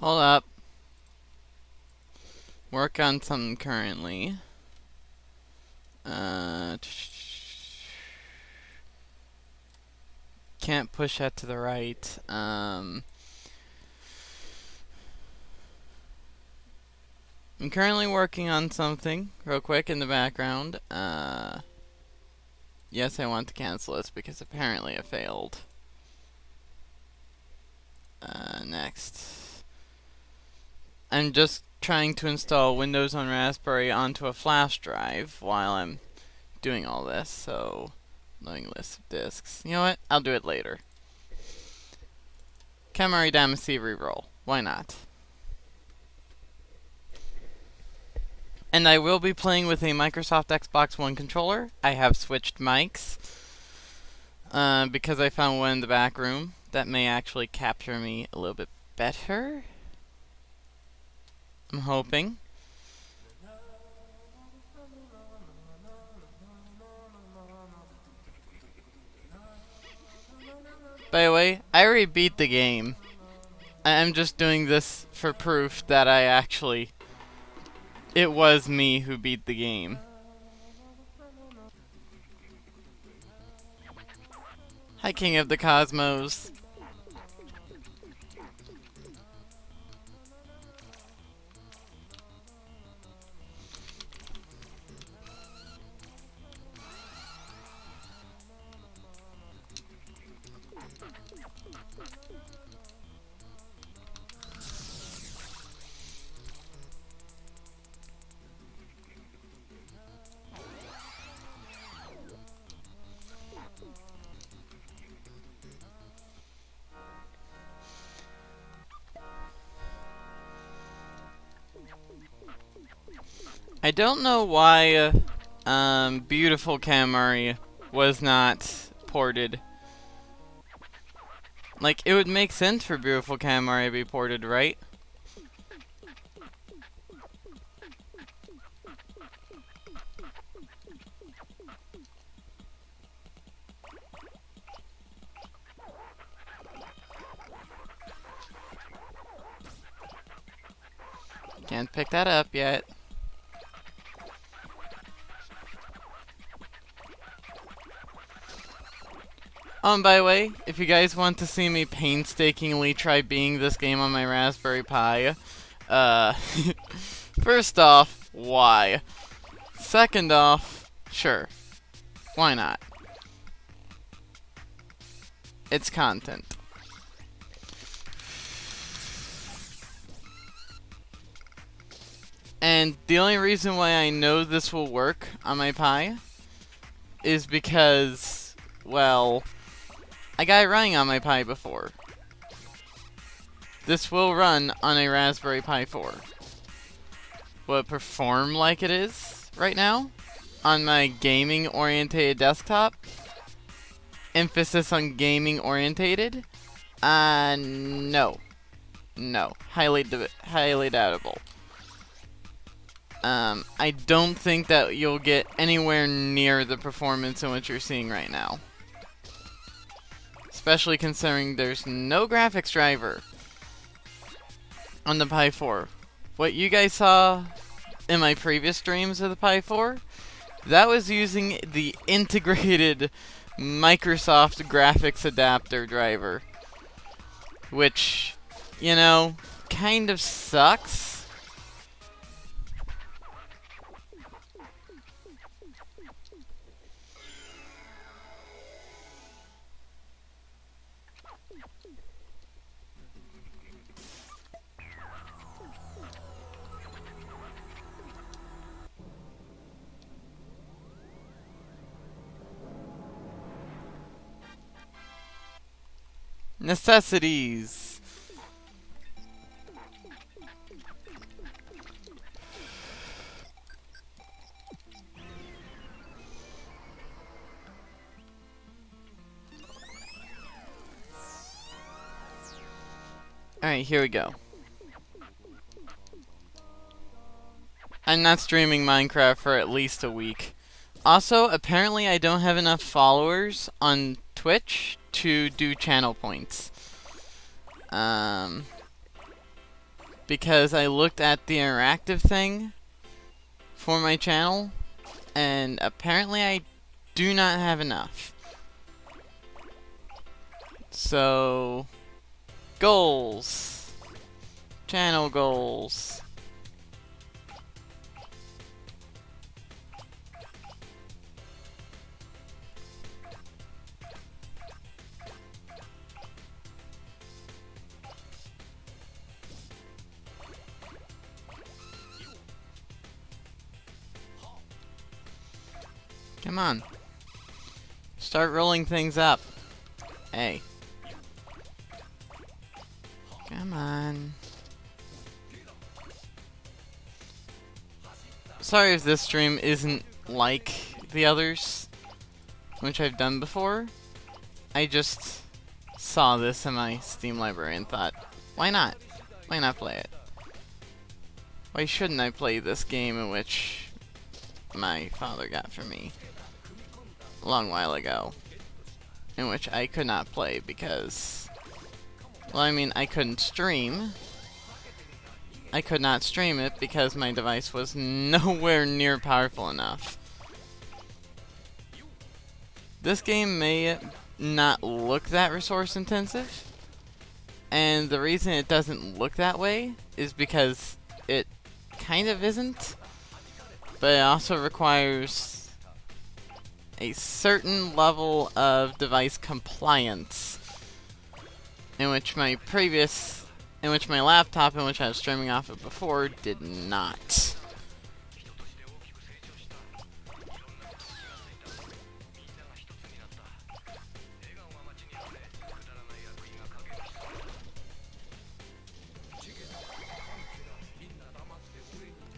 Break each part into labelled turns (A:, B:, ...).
A: Hold up. Work on something currently. Can't push that to the right. I'm currently working on something real quick in the background. Yes, I want to cancel this because apparently it failed. Next. I'm just trying to install Windows on Raspberry onto a flash drive while I'm doing all this, so loading list of disks. You know what? I'll do it later. Katamari Damacy Reroll. Why not? And I will be playing with a Microsoft Xbox One controller. I have switched mics because I found one in the back room that may actually capture me a little bit better. I'm hoping. By the way, I already beat the game. I'm just doing this for proof that it was me who beat the game. Hi, King of the Cosmos. I don't know why Beautiful Katamari was not ported. Like, it would make sense for Beautiful Katamari to be ported, right? Can't pick that up yet. By the way, if you guys want to see me painstakingly try beating this game on my Raspberry Pi, first off, why? Second off, sure. Why not? It's content. And the only reason why I know this will work on my Pi is because, well, I got it running on my Pi before. This will run on a Raspberry Pi 4. Will it perform like it is right now on my gaming-oriented desktop? Emphasis on gaming-oriented? No. No. Highly doubtable. I don't think that you'll get anywhere near the performance in what you're seeing right now. Especially considering there's no graphics driver on the Pi 4. What you guys saw in my previous streams of the Pi 4, that was using the integrated Microsoft graphics adapter driver. Which, you know, kind of sucks. Necessities. Alright, here we go. I'm not streaming Minecraft for at least a week. Also, apparently I don't have enough followers on Twitch to do channel points. because I looked at the interactive thing for my channel, and apparently I do not have enough. So, goals. Channel goals. Come on. Start rolling things up. Hey. Come on. Sorry if this stream isn't like the others, which I've done before. I just saw this in my Steam library and thought, why not? Why not play it? Why shouldn't I play this game in which my father got for me a long while ago, in which I could not play because, well, I mean, I couldn't stream. I could not stream it because my device was nowhere near powerful enough. This game may not look that resource intensive, and the reason it doesn't look that way is because it kind of isn't, but it also requires a certain level of device compliance, in which my laptop, in which I was streaming off of before, did not.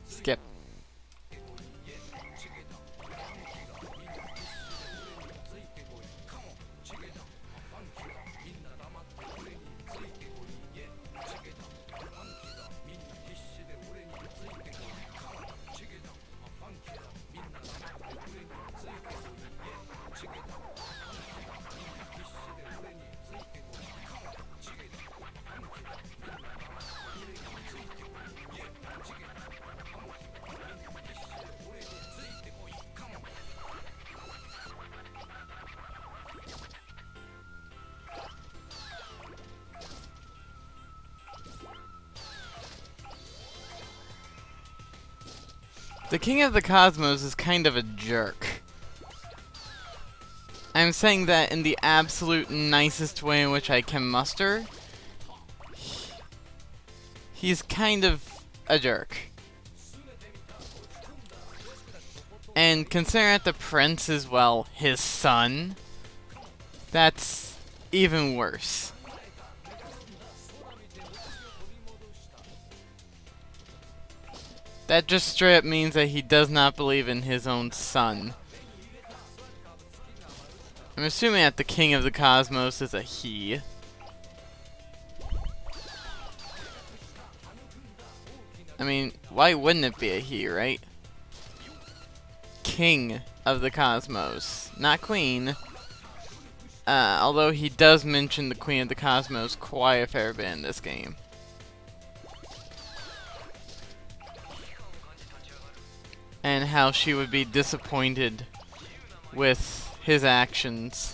A: Skip. The King of the Cosmos is kind of a jerk. I'm saying that in the absolute nicest way in which I can muster. He's kind of a jerk. And considering that the prince is, well, his son, that's even worse. That just straight up means that he does not believe in his own son. I'm assuming that the King of the Cosmos is a he. I mean, why wouldn't it be a he, right? King of the Cosmos, not Queen. Although he does mention the Queen of the Cosmos quite a fair bit in this game. And how she would be disappointed with his actions.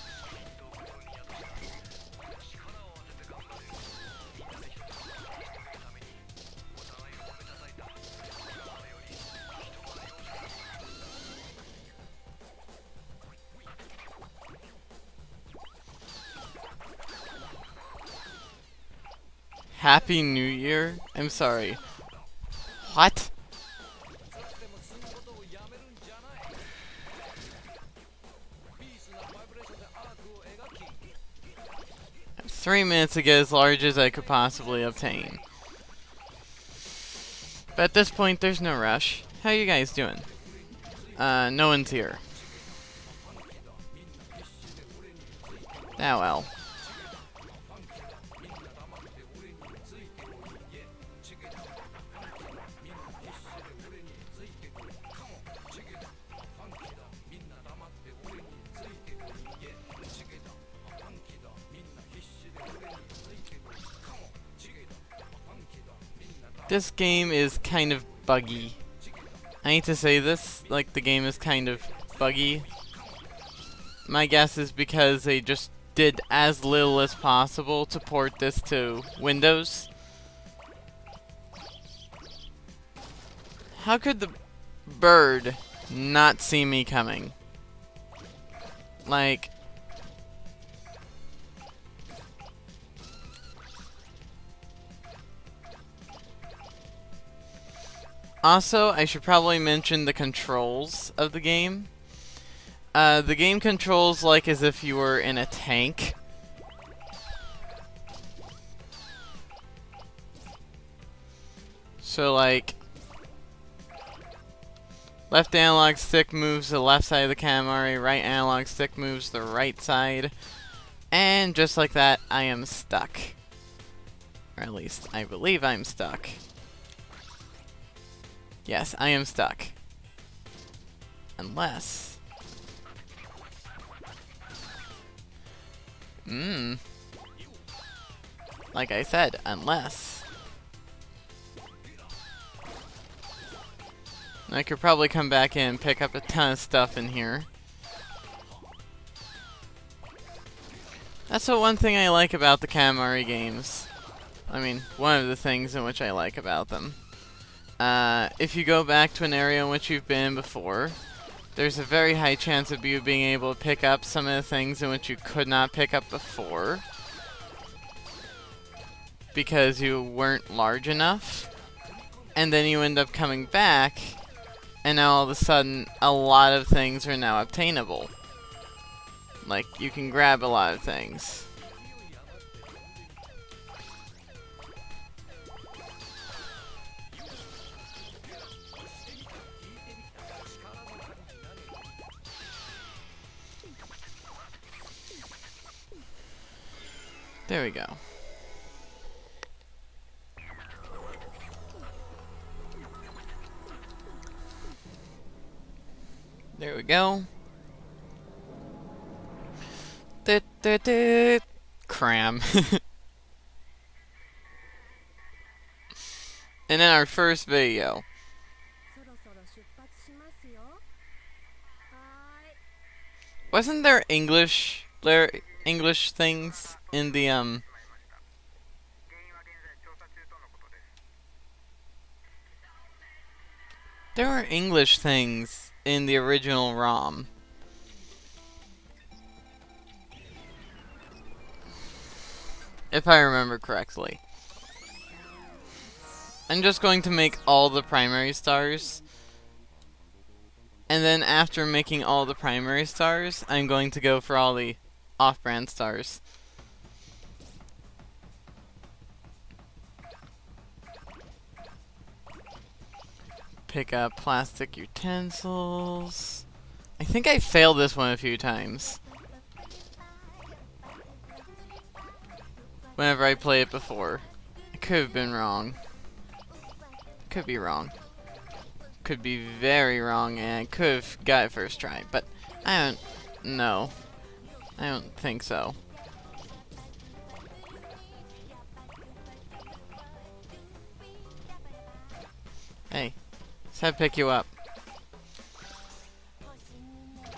A: Happy New Year? I'm sorry. What? 3 minutes to get as large as I could possibly obtain. But at this point, there's no rush. How you guys doing? No one's here. Ah well. This game is kind of buggy. I hate to say this, like the game is kind of buggy. My guess is because they just did as little as possible to port this to Windows. How could the bird not see me coming? Like... Also, I should probably mention the controls of the game. The game controls like as if you were in a tank. So like, left analog stick moves the left side of the Katamari, right analog stick moves the right side. And just like that, I am stuck. Or at least, I believe I'm stuck. Yes, I am stuck. Unless... Like I said, unless... I could probably come back in and pick up a ton of stuff in here. That's the one thing I like about the Katamari games. I mean, one of the things in which I like about them. If you go back to an area in which you've been before, there's a very high chance of you being able to pick up some of the things in which you could not pick up before because you weren't large enough. And then you end up coming back, and now all of a sudden, a lot of things are now obtainable. Like, you can grab a lot of things. There we go. There we go. Cram. And then our first video. Wasn't there English things in the There were English things in the original ROM. If I remember correctly. I'm just going to make all the primary stars. And then after making all the primary stars, I'm going to go for all the off-brand stars. Pick up plastic utensils. I think I failed this one a few times. Whenever I played it before. I could have been wrong. Could be wrong. Could be very wrong, and I could have got it first try, but I don't know. I don't think so. Hey, let's have pick you up.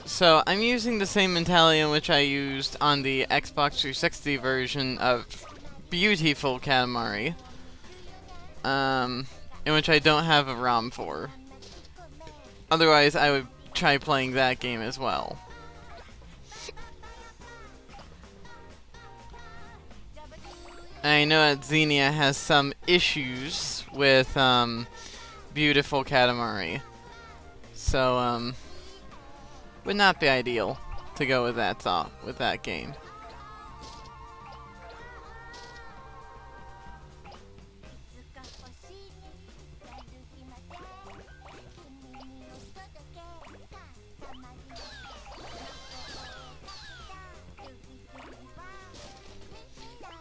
A: So, I'm using the same mentality in which I used on the Xbox 360 version of Beautiful Katamari. In which I don't have a ROM for. Otherwise, I would try playing that game as well. I know that Xenia has some issues with, Beautiful Katamari. So, would not be ideal to go with that thought, with that game.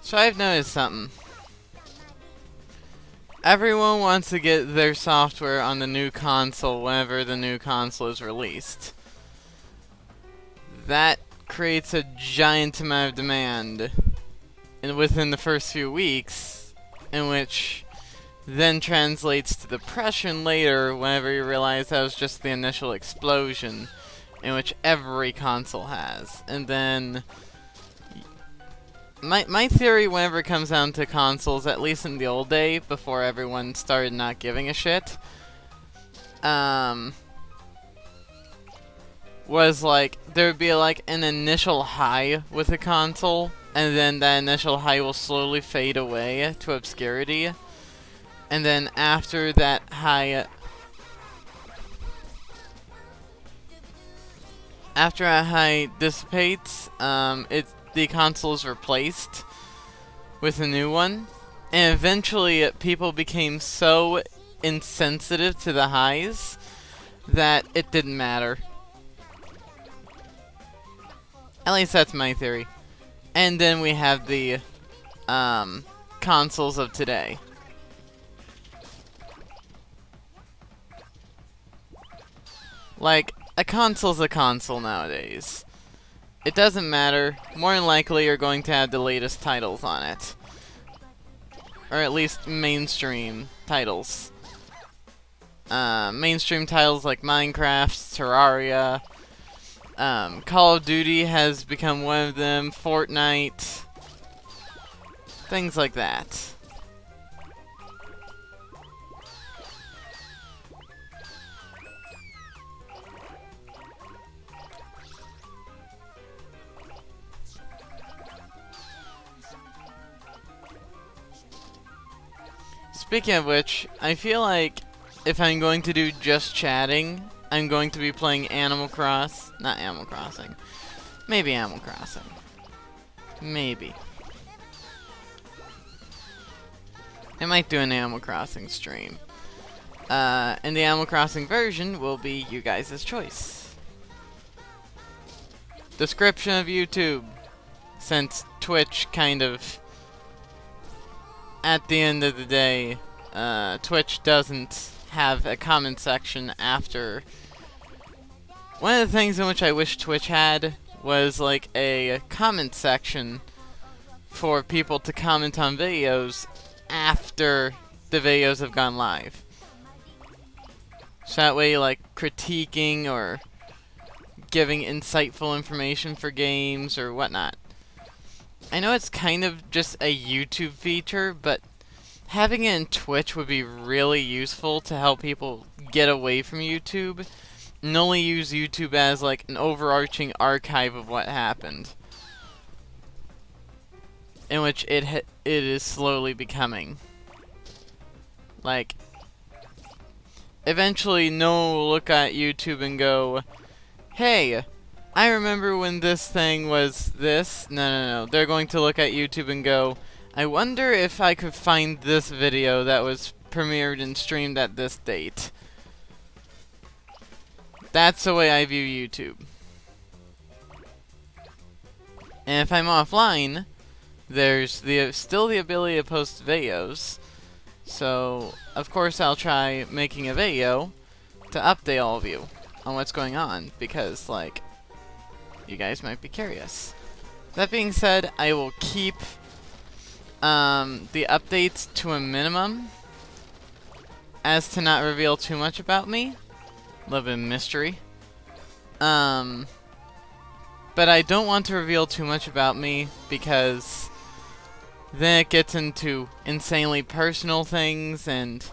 A: So I've noticed something. Everyone wants to get their software on the new console whenever the new console is released. That creates a giant amount of demand within the first few weeks, in which then translates to depression later whenever you realize that was just the initial explosion, in which every console has. And then my theory whenever it comes down to consoles, at least in the old day, before everyone started not giving a shit, was like, there would be like an initial high with a console, and then that initial high will slowly fade away to obscurity. And then after that high, after a high dissipates, the console is replaced with a new one, and eventually people became so insensitive to the highs that it didn't matter. At least that's my theory. And then we have the consoles of today. Like, a console's a console nowadays. It doesn't matter. More than likely you're going to have the latest titles on it. Or at least mainstream titles. Mainstream titles like Minecraft, Terraria, Call of Duty has become one of them, Fortnite, things like that. Speaking of which, I feel like if I'm going to do just chatting, I'm going to be playing not Animal Crossing. Maybe Animal Crossing. Maybe. I might do an Animal Crossing stream. And the Animal Crossing version will be you guys' choice. Description of YouTube. Since Twitch kind of, at the end of the day, Twitch doesn't have a comment section after. One of the things in which I wish Twitch had was like a comment section for people to comment on videos after the videos have gone live. So that way, like, critiquing or giving insightful information for games or whatnot. I know it's kind of just a YouTube feature, but having it in Twitch would be really useful to help people get away from YouTube and only use YouTube as like an overarching archive of what happened, in which it is slowly becoming. Like, eventually no one will look at YouTube and go, hey, I remember when this thing was this. No. They're going to look at YouTube and go, I wonder if I could find this video that was premiered and streamed at this date. That's the way I view YouTube. And if I'm offline, there's still the ability to post videos. So, of course, I'll try making a video to update all of you on what's going on, because, like, you guys might be curious. That being said, I will keep the updates to a minimum, as to not reveal too much about me. A little bit of mystery. But I don't want to reveal too much about me, because then it gets into insanely personal things and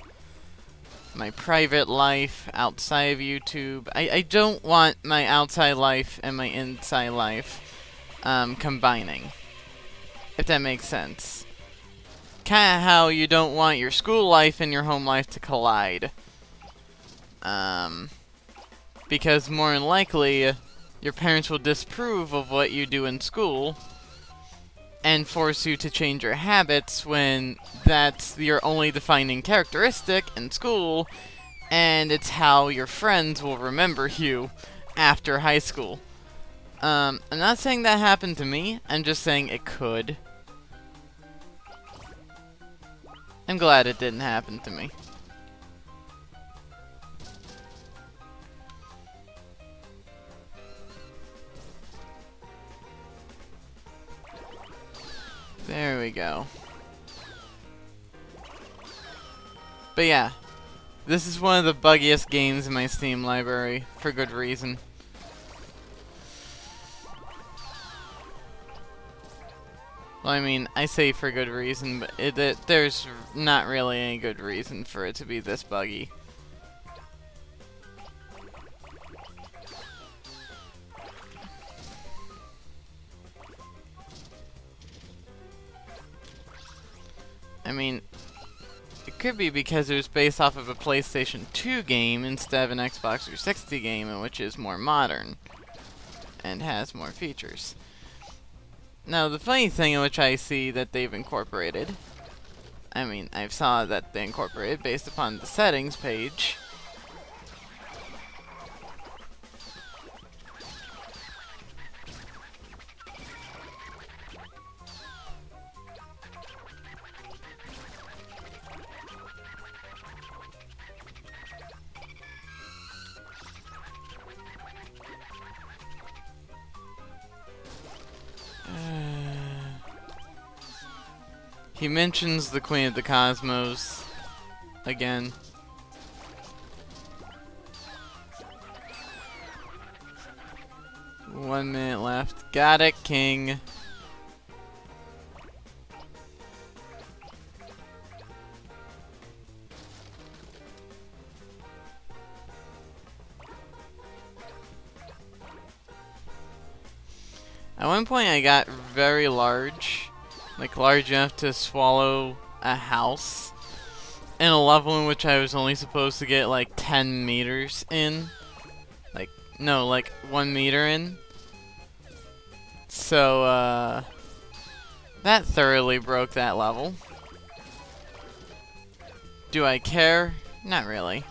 A: my private life outside of YouTube. I don't want my outside life and my inside life combining, if that makes sense. Kind of how you don't want your school life and your home life to collide. Because more than likely, your parents will disapprove of what you do in school and force you to change your habits when that's your only defining characteristic in school, and it's how your friends will remember you after high school. I'm not saying that happened to me, I'm just saying it could. I'm glad it didn't happen to me. There we go. But yeah, this is one of the buggiest games in my Steam library, for good reason. Well, I mean, I say for good reason, but there's not really any good reason for it to be this buggy. I mean, it could be because it was based off of a PlayStation 2 game instead of an Xbox 360 game, which is more modern and has more features. Now, the funny thing in which I see that they've incorporated, I mean, I saw that they incorporated based upon the settings page. He mentions the Queen of the Cosmos again. One minute left. Got it, King. At one point I got very large, like large enough to swallow a house, in a level in which I was only supposed to get like 10 meters in. Like, no, like 1 meter in. So, that thoroughly broke that level. Do I care? Not really.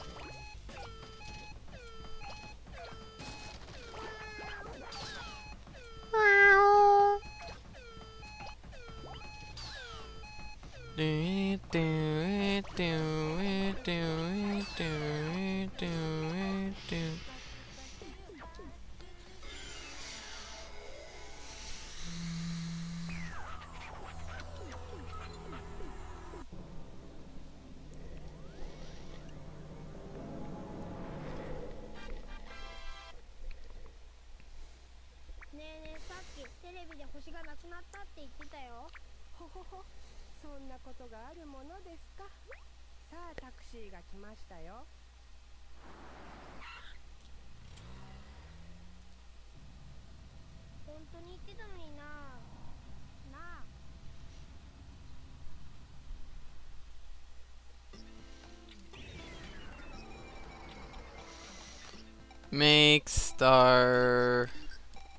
A: Make star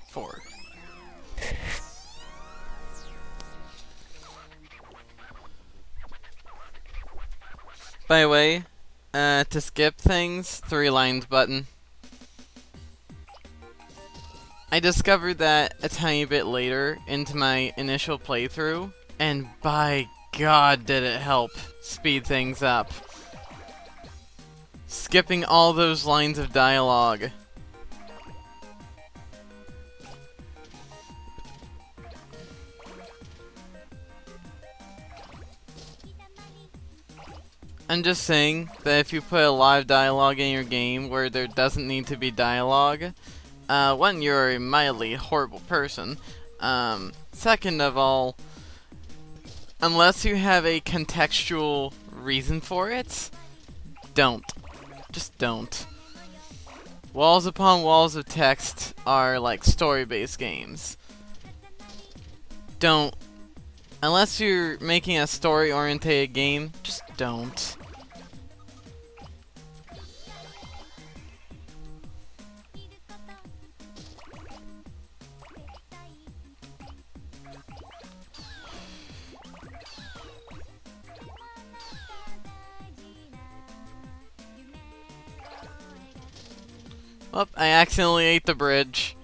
A: 4. By the way, to skip things, 3 lines button. I discovered that a tiny bit later into my initial playthrough, and by God did it help speed things up. Skipping all those lines of dialogue. I'm just saying that if you put a lot of dialogue in your game where there doesn't need to be dialogue, one, you're a mildly horrible person. Second of all, unless you have a contextual reason for it, don't. Just don't. Walls upon walls of text are like story-based games. Don't. Unless you're making a story-oriented game, just don't. Oh, I accidentally ate the bridge.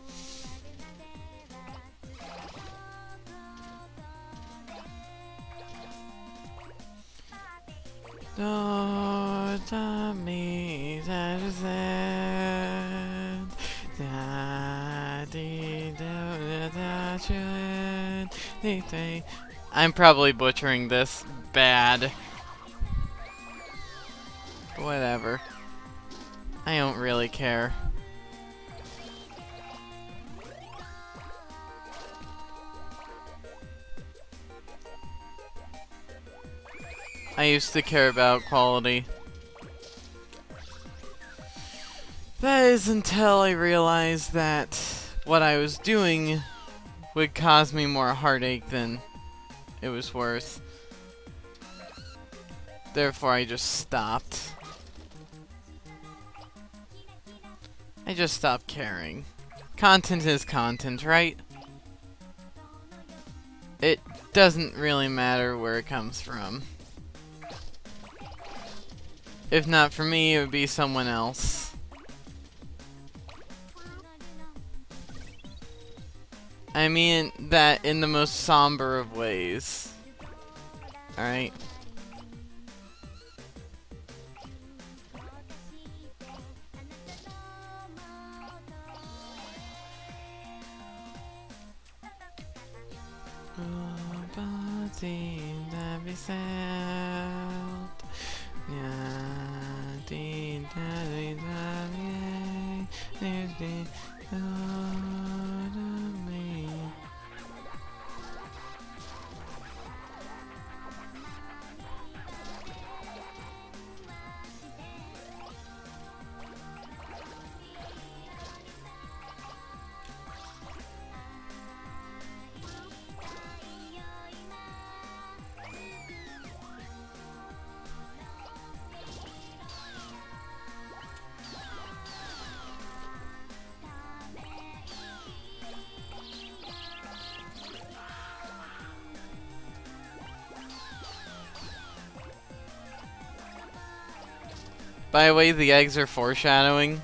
A: I'm probably butchering this bad. whatever. I don't really care. I used to care about quality. That is until I realized that what I was doing would cause me more heartache than it was worth. Therefore, I just stopped. I just stopped caring. Content is content, right? It doesn't really matter where it comes from. If not for me, it would be someone else. I mean that in the most somber of ways. Alright? By the way, the eggs are foreshadowing.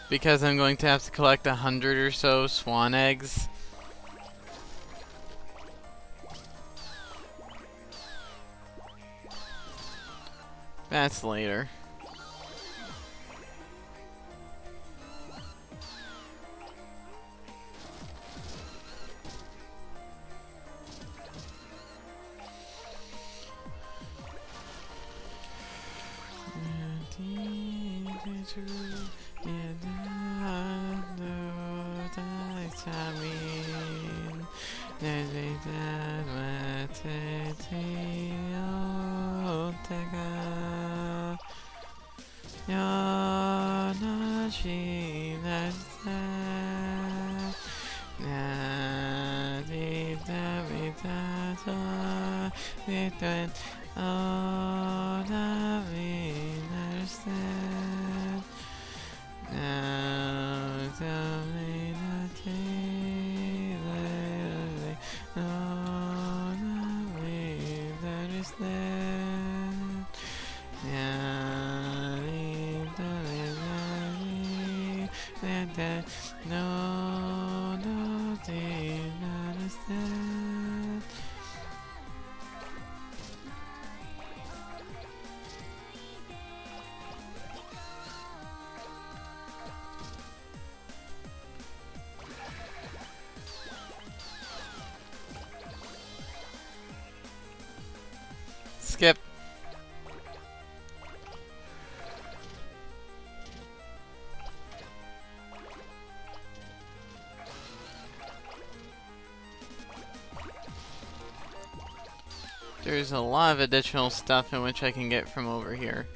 A: Because I'm going to have to collect 100 or so swan eggs. That's later. Skip. There's a lot of additional stuff in which I can get from over here.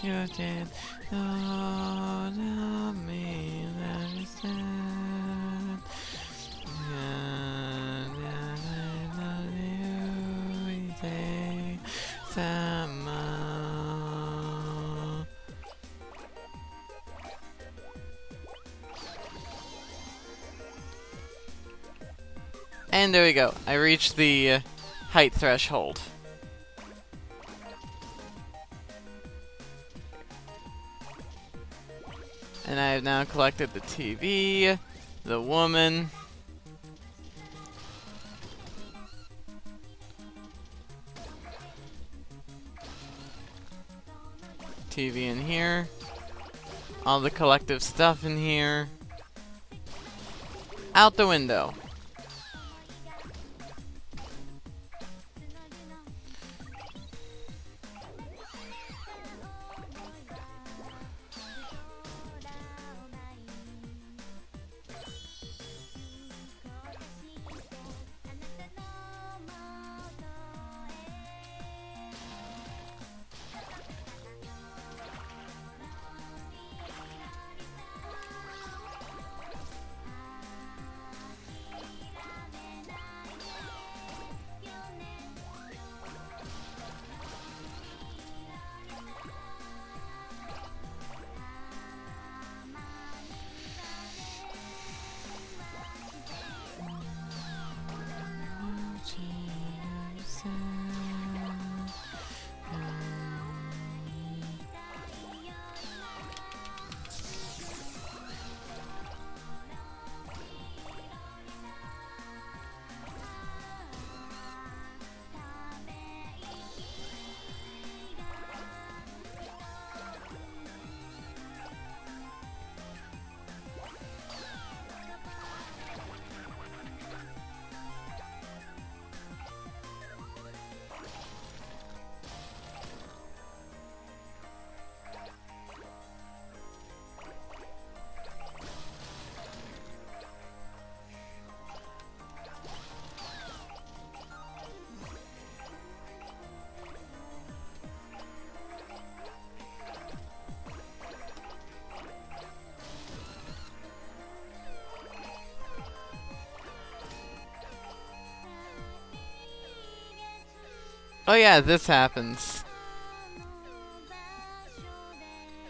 A: You did not love me, that is sad. And I love you, say, Sama. And there we go. I reached the height threshold. And I have now collected the TV, the woman, TV in here, all the collective stuff in here, out the window. Oh yeah, this happens.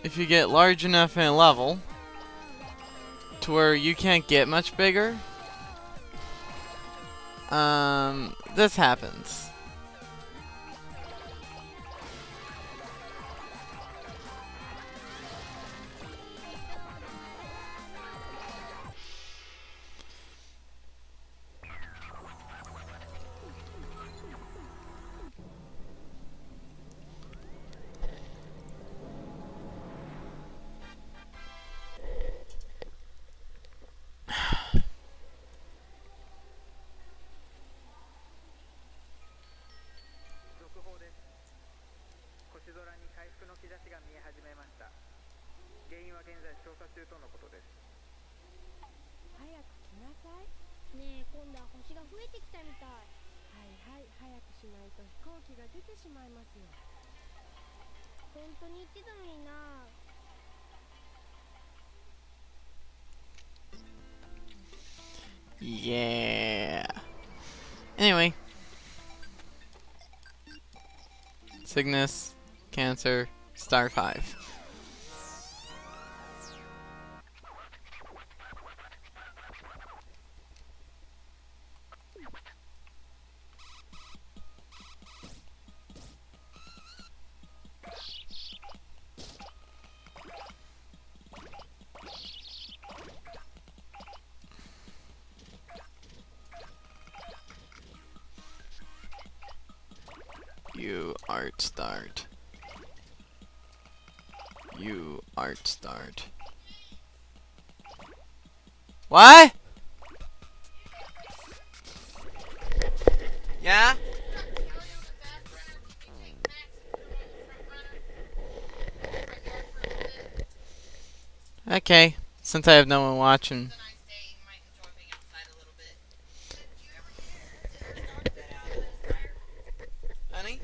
A: If you get large enough in a level to where you can't get much bigger, this happens. Yeah. Anyway. Cygnus, Cancer, Star 5. You art start. You art start. What? Yeah? Okay, since I have no one watching. Honey?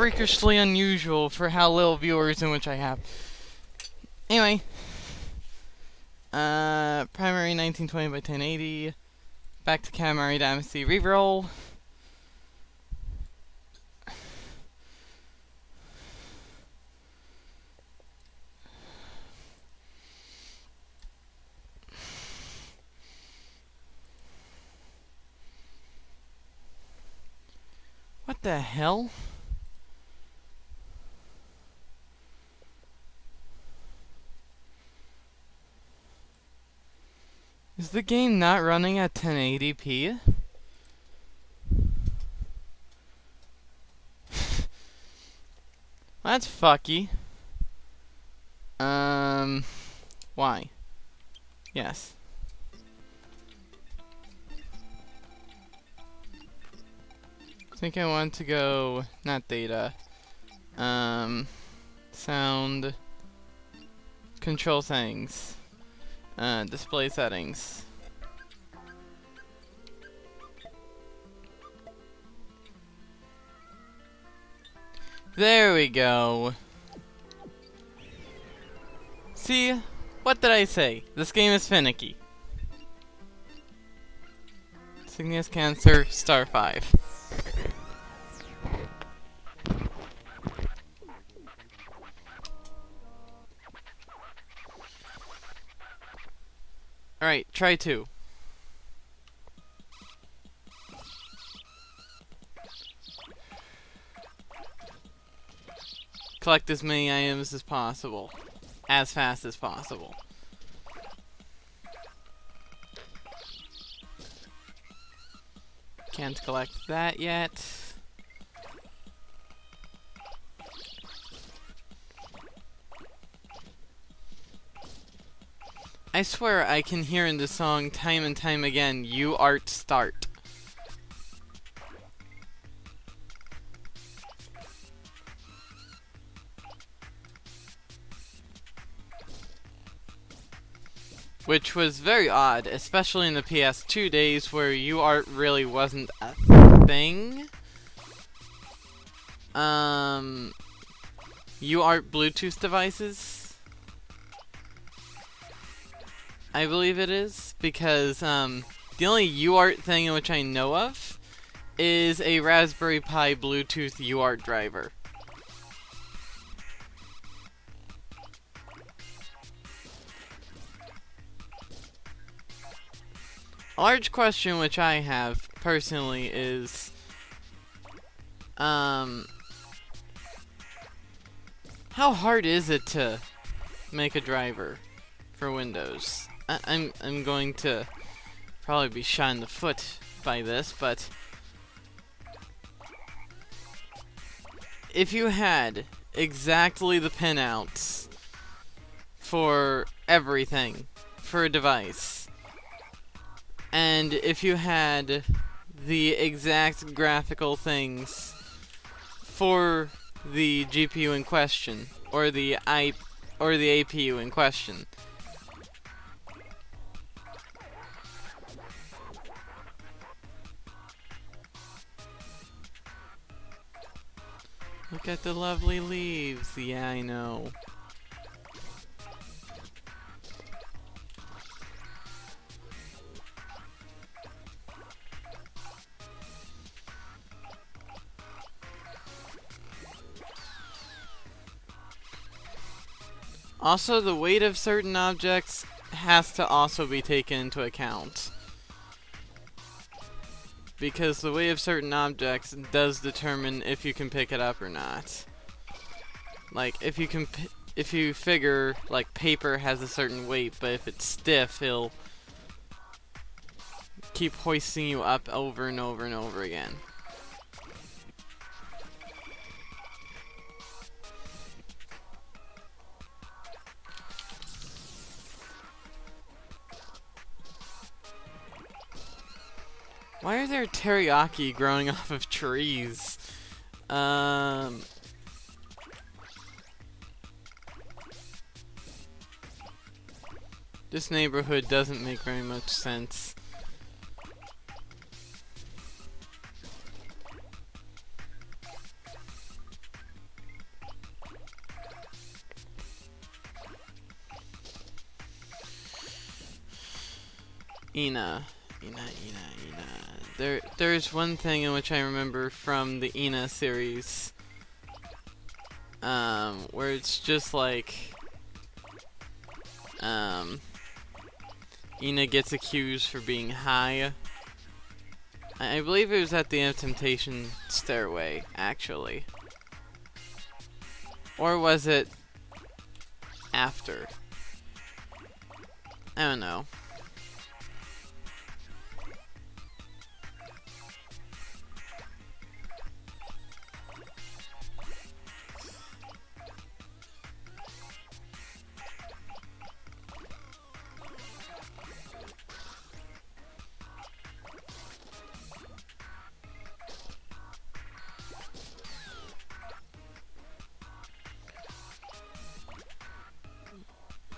A: freakishly unusual for how little viewers in which I have. Anyway, primary 1920 by 1080. Back to Katamari Damacy Reroll. What the hell? Is the game not running at 1080p? That's fucky. Why? Yes. I think I want to go, not data, sound, control settings, display settings. There we go. See? What did I say? This game is finicky. Cygnus Cancer, star 5. Alright, try 2. Collect as many items as possible. As fast as possible. Can't collect that yet. I swear I can hear in the song time and time again, "You art start." Which was very odd, especially in the PS2 days where UART really wasn't a thing. UART Bluetooth devices, I believe it is, because the only UART thing in which I know of is a Raspberry Pi Bluetooth UART driver. A large question which I have, personally, is how hard is it to make a driver for Windows? I'm going to probably be shot in the foot by this, but if you had exactly the pinouts for everything for a device, and if you had the exact graphical things for the GPU in question, or the APU in question, look at the lovely leaves. Yeah, I know. Also, the weight of certain objects has to also be taken into account, because the weight of certain objects does determine if you can pick it up or not. Like, if you figure, like, paper has a certain weight, but if it's stiff, it'll keep hoisting you up over and over and over again. Why are there teriyaki growing off of trees? This neighborhood doesn't make very much sense. Ina. There's one thing in which I remember from the Ina series, where it's just like, Ina gets accused for being high. I believe it was at the End of Temptation stairway, actually. Or was it after? I don't know.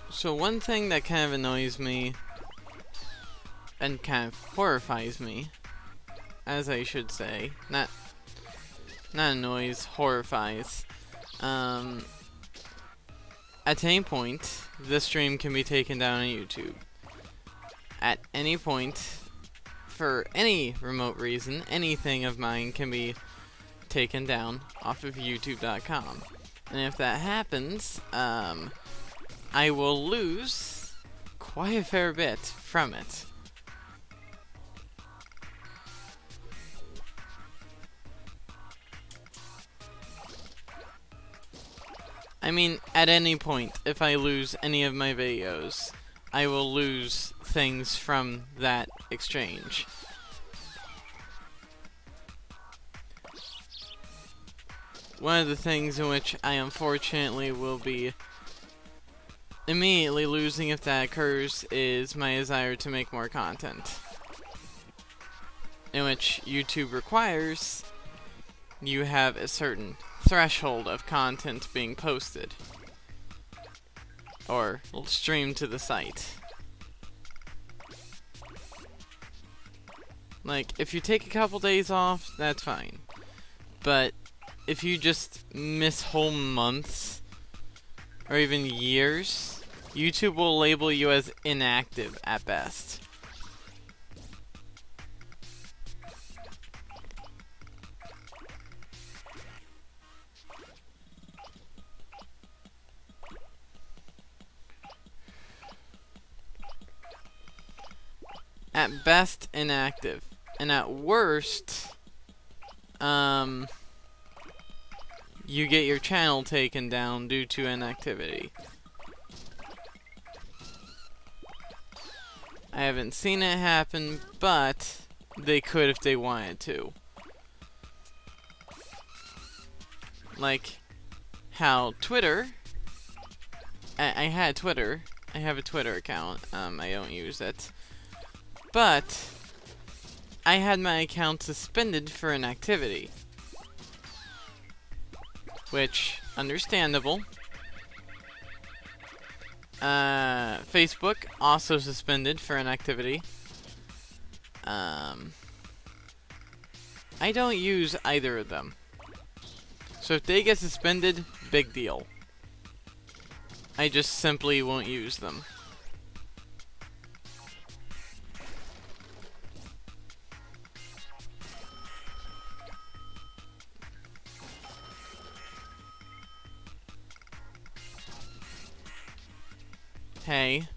A: So one thing that kind of annoys me, and kind of horrifies me, as I should say, not annoys, horrifies. At any point, this stream can be taken down on YouTube. At any point, for any remote reason, anything of mine can be taken down off of YouTube.com. And if that happens, I will lose quite a fair bit from it. I mean, at any point, if I lose any of my videos, I will lose things from that exchange. One of the things in which I unfortunately will be immediately losing if that occurs is my desire to make more content, in which YouTube requires you have a certain threshold of content being posted or streamed to the site. Like, if you take a couple days off, that's fine. But if you just miss whole months or even years, YouTube will label you as inactive at best. At best, inactive. And at worst, you get your channel taken down due to inactivity. I haven't seen it happen, but they could if they wanted to. Like how Twitter, I had Twitter, I have a Twitter account, I don't use it. But I had my account suspended for inactivity, which, understandable. Facebook also suspended for inactivity. I don't use either of them, so if they get suspended, big deal. I just simply won't use them. Hey,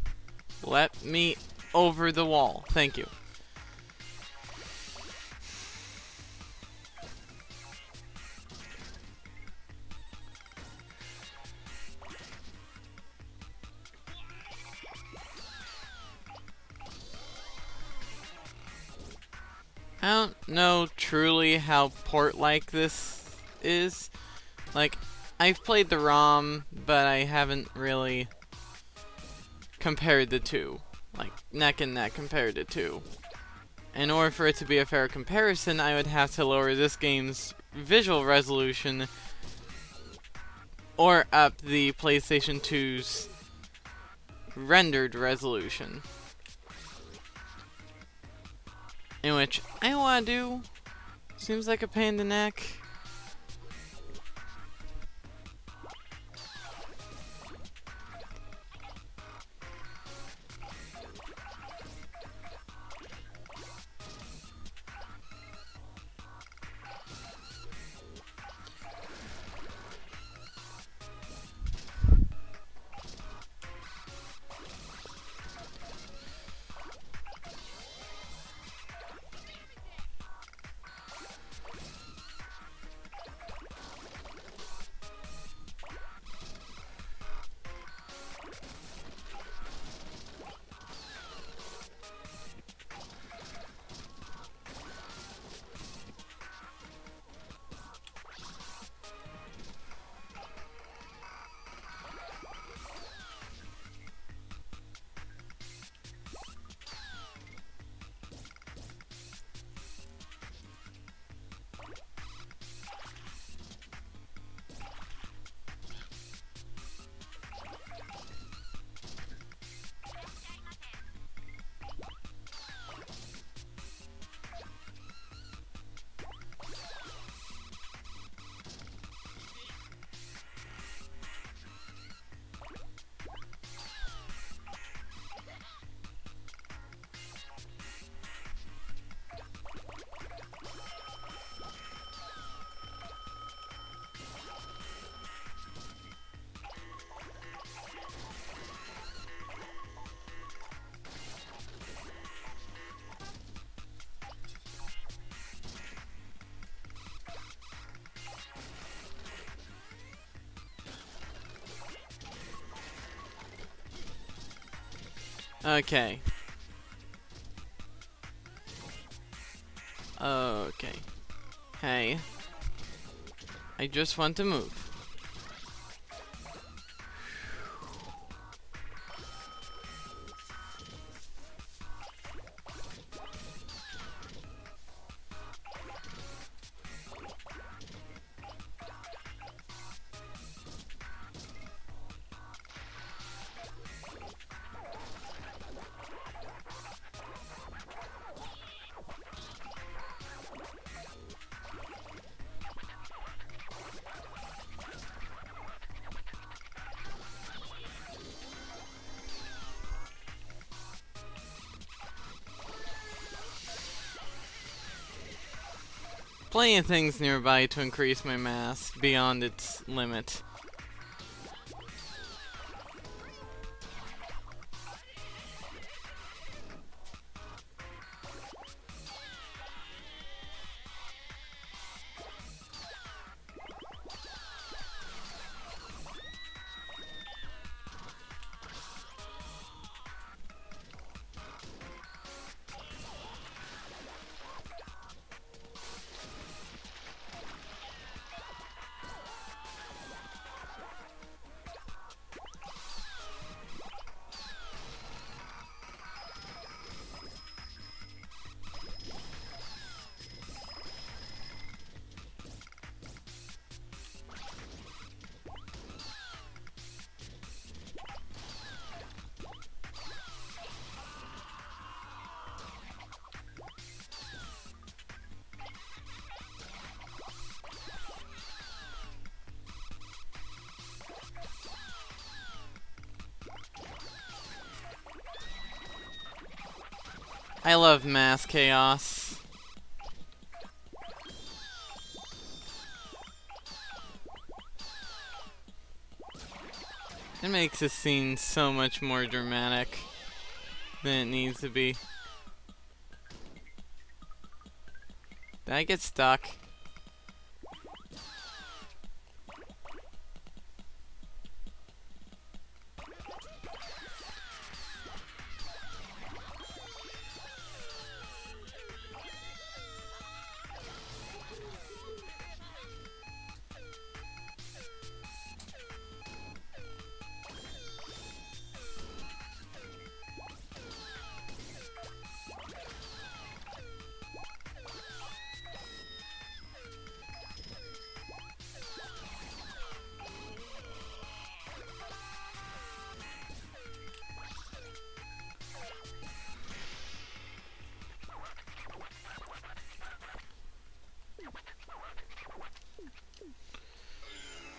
A: let me over the wall. Thank you. I don't know truly how port-like this is. Like, I've played the ROM, but I haven't really compared the two, like neck and neck compared the two. In order for it to be a fair comparison, I would have to lower this game's visual resolution or up the PlayStation 2's rendered resolution. In which I want to do, seems like a pain in the neck. Okay. Okay. Hey. I just want to move. Plenty of things nearby to increase my mass beyond its limit. I love mass chaos. It makes this scene so much more dramatic than it needs to be. Did I get stuck?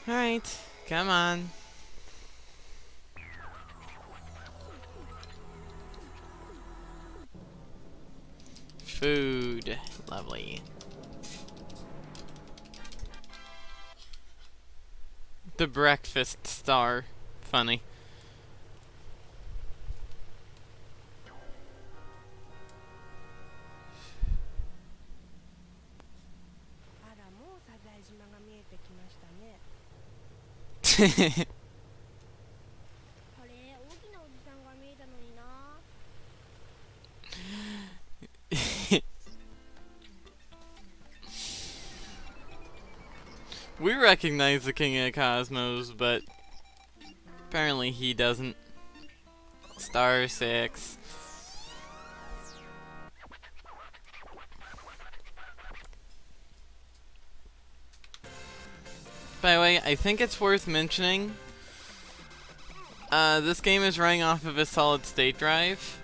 A: Alright, come on. Food. Lovely. The breakfast star. Funny. We recognize the King of Cosmos, but apparently he doesn't. Star 6. By the way, I think it's worth mentioning, this game is running off of a solid state drive.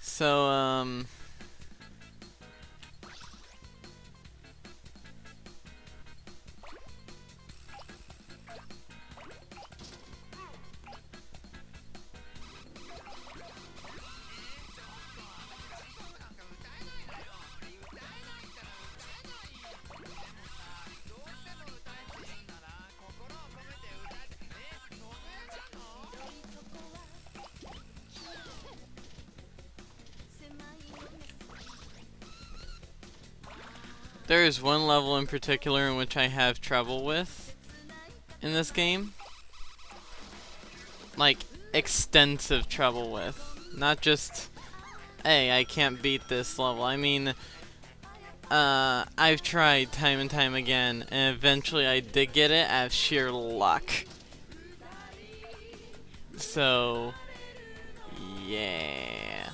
A: So, there is one level in particular in which I have trouble with in this game. like, extensive trouble with. Not just, hey, I can't beat this level. I mean, I've tried time and time again, and eventually I did get it out of sheer luck. So, yeah.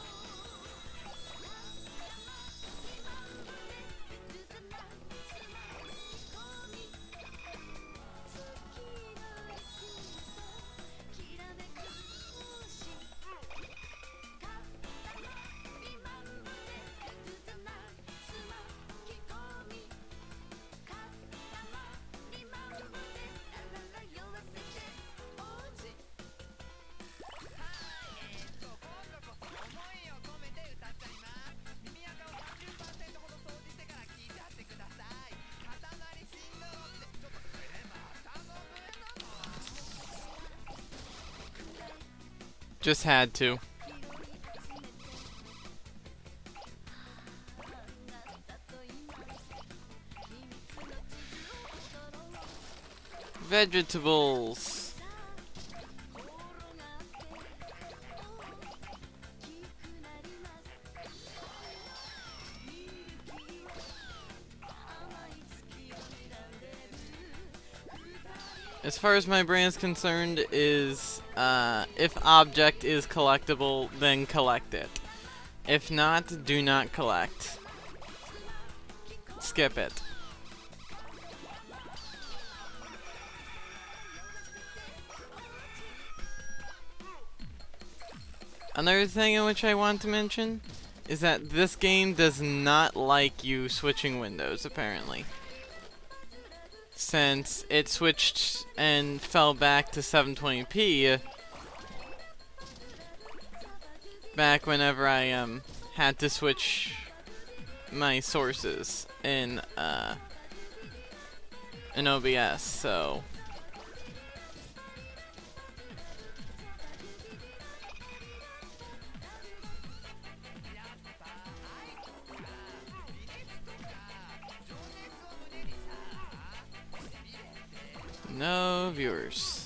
A: Just had to. Vegetables. As far as my brand is concerned, is if object is collectible, then collect it. If not, do not collect. Skip it. Another thing in which I want to mention is that this game does not like you switching windows, apparently. Since it switched and fell back to 720p back whenever I had to switch my sources in OBS, so no viewers.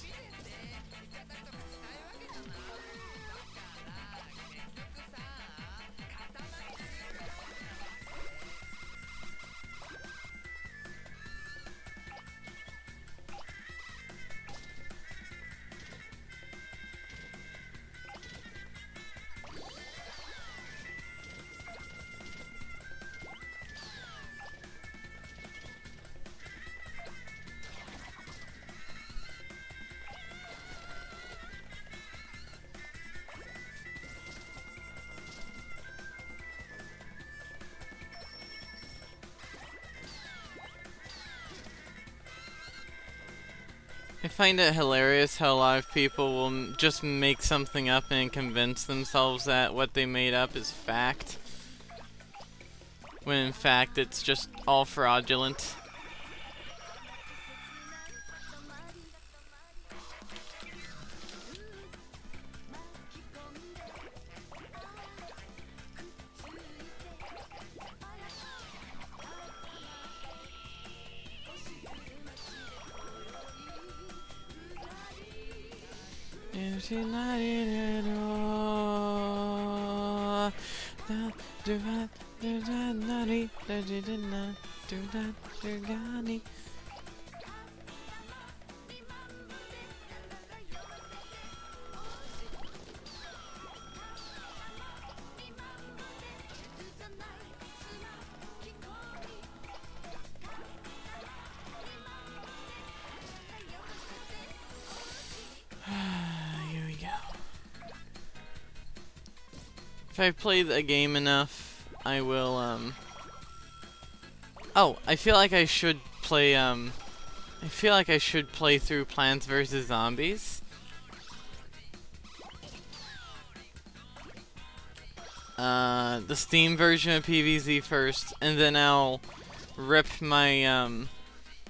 A: I find it hilarious how a lot of people will just make something up and convince themselves that what they made up is fact, when in fact it's just all fraudulent. If I've played a game enough, I will, Oh, I feel like I should play, through Plants vs. Zombies. The Steam version of PvZ first, and then I'll rip my,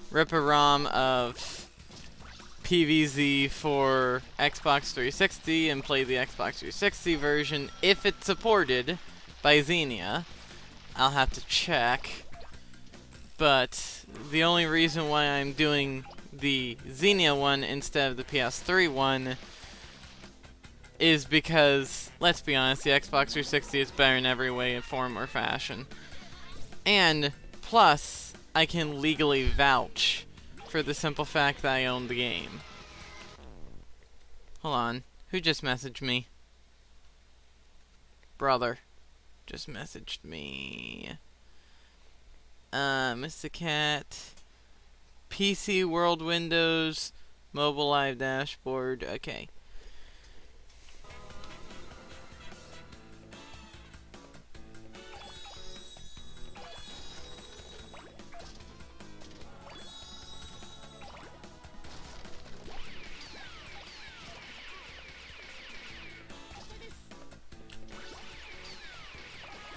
A: rip a ROM of PvZ for Xbox 360 and play the Xbox 360 version if it's supported by Xenia. I'll have to check. But the only reason why I'm doing the Xenia one instead of the PS3 one is because, let's be honest, the Xbox 360 is better in every way, form, or fashion. And, plus, I can legally vouch for the simple fact that I own the game. Hold on. Who just messaged me? Brother. Just messaged me. Mr. Cat. PC, World, Windows, Mobile Live Dashboard. Okay.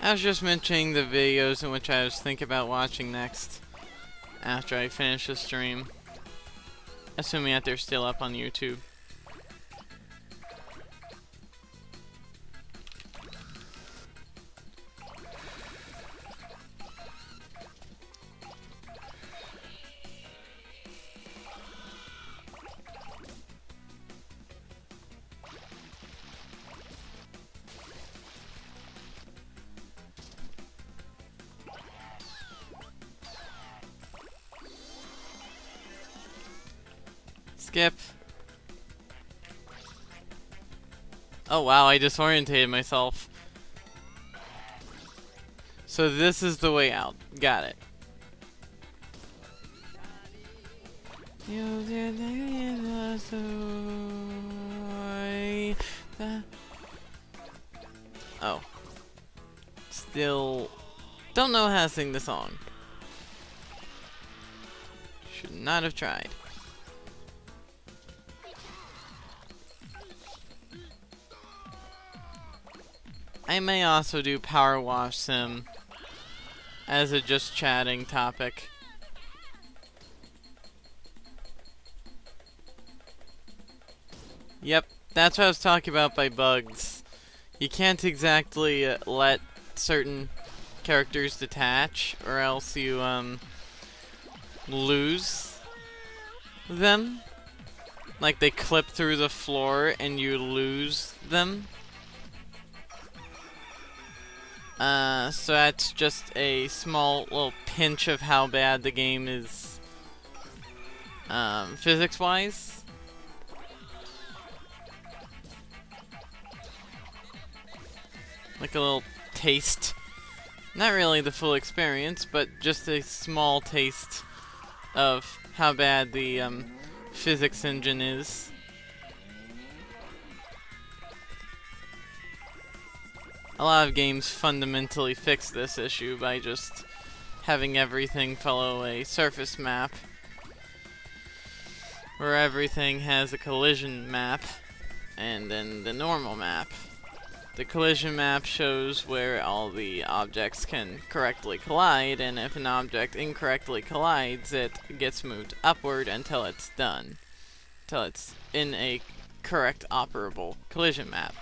A: I was just mentioning the videos in which I was thinking about watching next after I finish the stream. Assuming that they're still up on YouTube. Skip. Oh wow, I disorientated myself. So this is the way out. Got it. Oh. Still don't know how to sing the song. Should not have tried. I may also do Power Wash Sim as a just chatting topic. Yep, that's what I was talking about by bugs. You can't exactly let certain characters detach, or else you lose them. Like they clip through the floor and you lose them. So that's just a small little pinch of how bad the game is, physics-wise. Like a little taste. Not really the full experience, but just a small taste of how bad the, physics engine is. A lot of games fundamentally fix this issue by just having everything follow a surface map, where everything has a collision map, and then the normal map. The collision map shows where all the objects can correctly collide, and if an object incorrectly collides, it gets moved upward until it's done. Until it's in a correct operable collision map.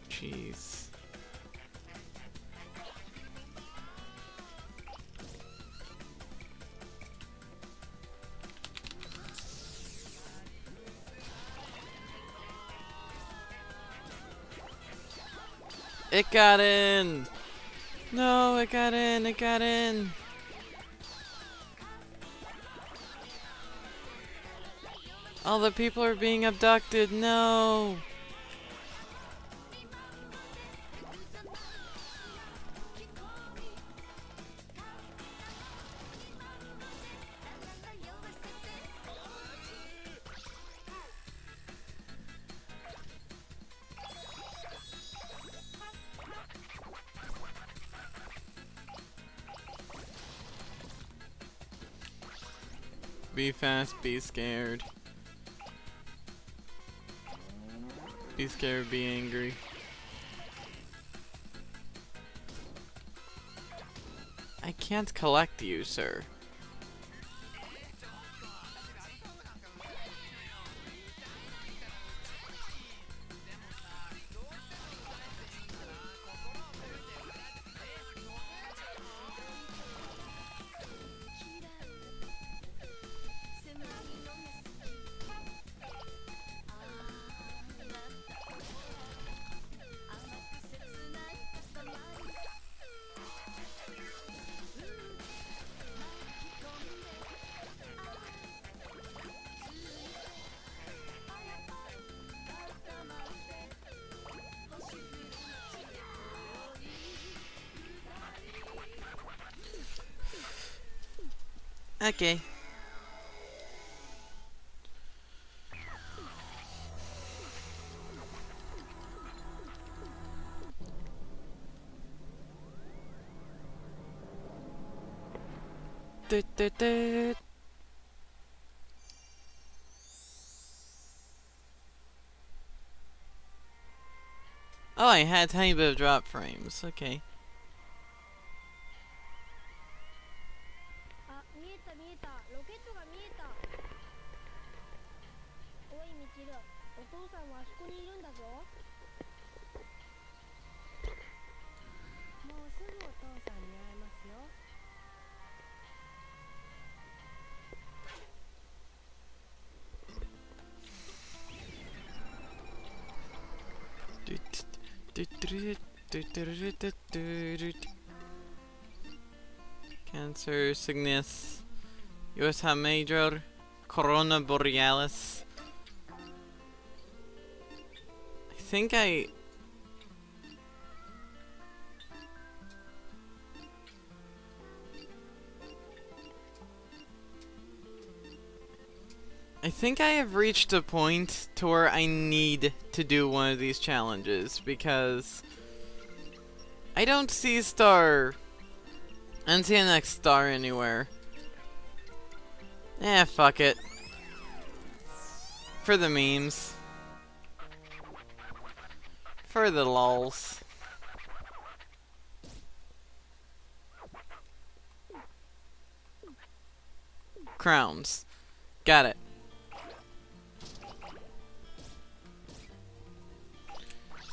A: Jeez. It got in! No, it got in, it got in! All the people are being abducted, no! Be fast, be scared. Be scared, be angry. I can't collect you, sir. Okay. Oh, I had a tiny bit of drop frames. Okay.
B: あ、見えた見えた。ロケットが見えた。おいミチル、お父さんはあそこにいるんだぞ。もうすぐお父さんに会えますよ。
A: Cancer, Cygnus, USA Major, Corona Borealis. I think I have reached a point to where I need to do one of these challenges because I don't see a star. I don't see a next star anywhere. Eh, fuck it. For the memes. For the lols. Crowns. Got it.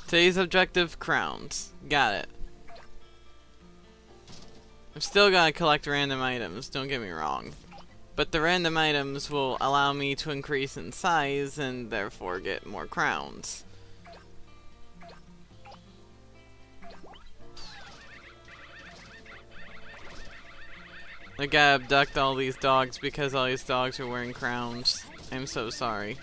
A: Today's objective, crowns. Got it. I'm still gonna collect random items, don't get me wrong. But the random items will allow me to increase in size and therefore get more crowns. I gotta abduct all these dogs because all these dogs are wearing crowns. I'm so sorry.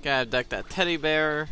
A: Gotta abduct that teddy bear.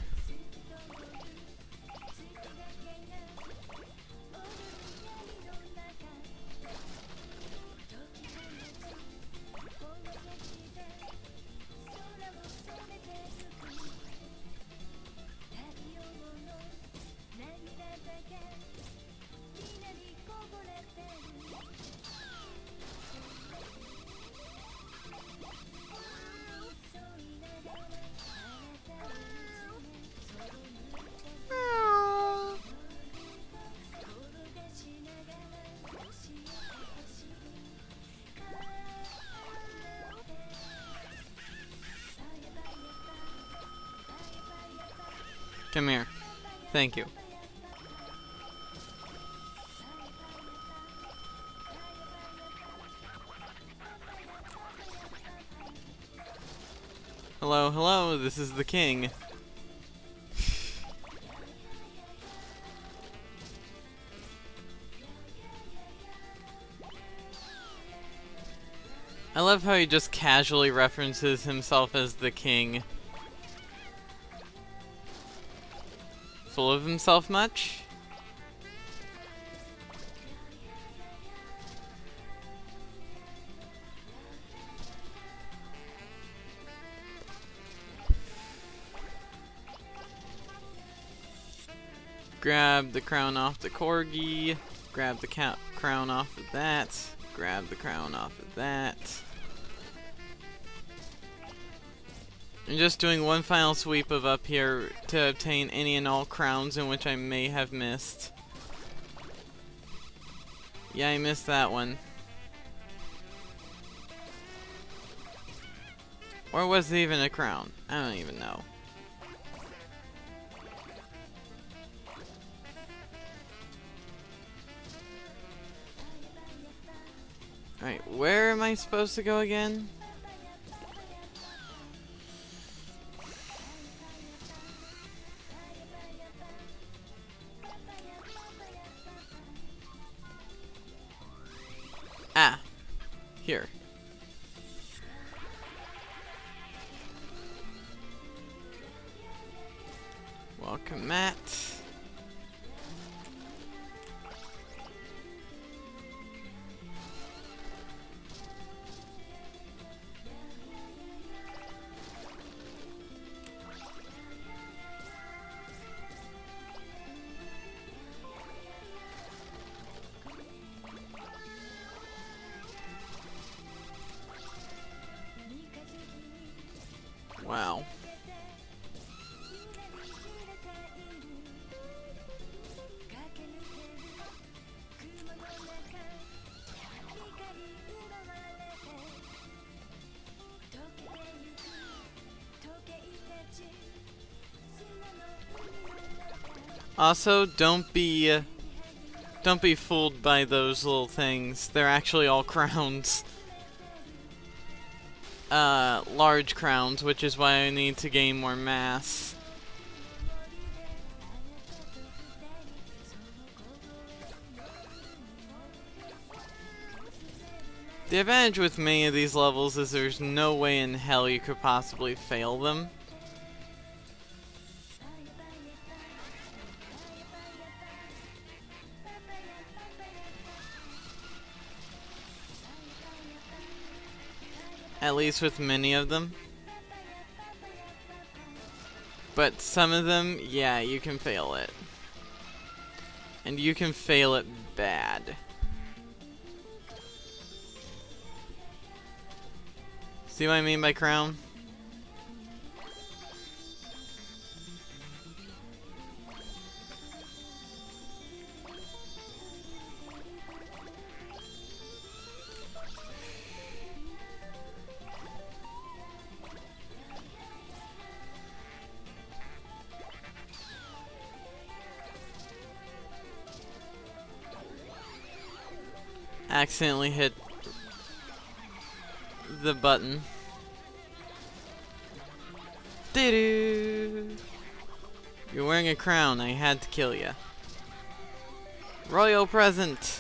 A: Come here. Thank you. Hello, hello, this is the king. I love how he just casually references himself as the king. Full of himself much? Grab the crown off the corgi. Grab the crown off of that. Grab the crown off of that. I'm just doing one final sweep of up here to obtain any and all crowns in which I may have missed. Yeah, I missed that one. Or was it even a crown? I don't even know. Alright, where am I supposed to go again? Ah, here. Welcome, Matt. Wow. Also, don't be fooled by those little things. They're actually all crowns. Large crowns, which is why I need to gain more mass. The advantage with many of these levels is there's no way in hell you could possibly fail them. At least with many of them. But some of them, yeah, you can fail it. And you can fail it bad. See what I mean by crown? Accidentally hit the button. Doo-doo! You're wearing a crown, I had to kill ya. Royal present!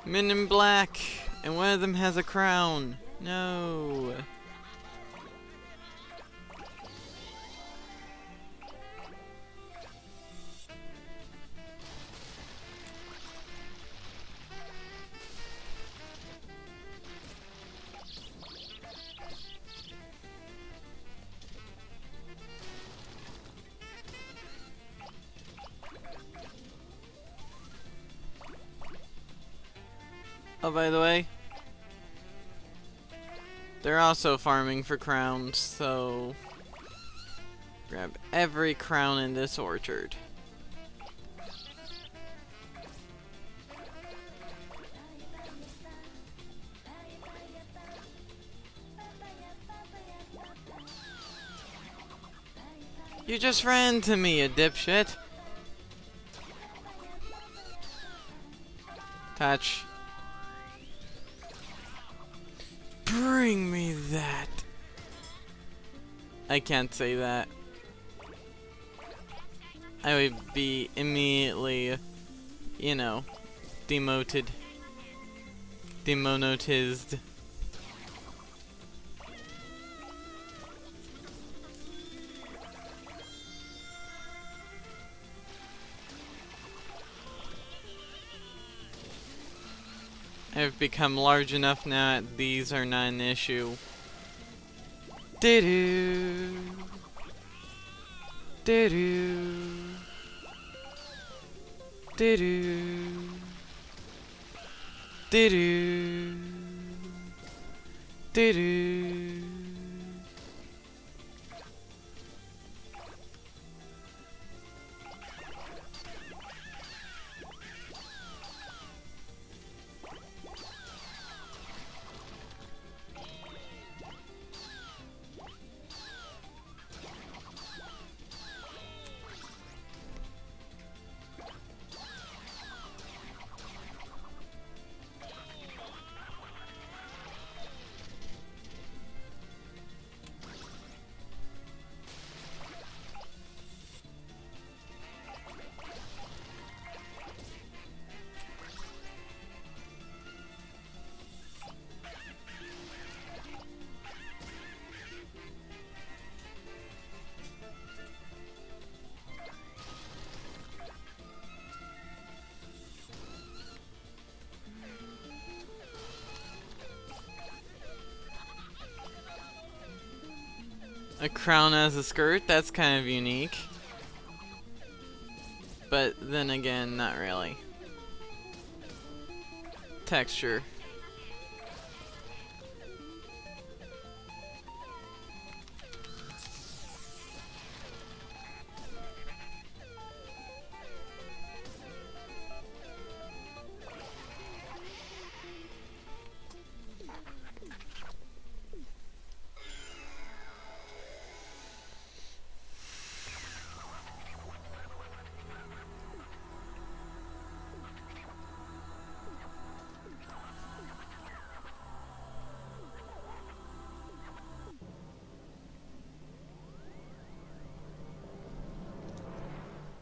A: Men in black, and one of them has a crown. No. Oh, by the way, they're also farming for crowns, so grab every crown in this orchard. You just ran to me, you dipshit. Touch. Bring me that. I can't say that. I would be immediately, you know, demoted. Demonetized. I've become large enough now that these are not an issue. Doo-doo. Doo-doo. Doo-doo. Doo-doo. Doo-doo. A crown as a skirt, that's kind of unique. But then again, not really. Texture.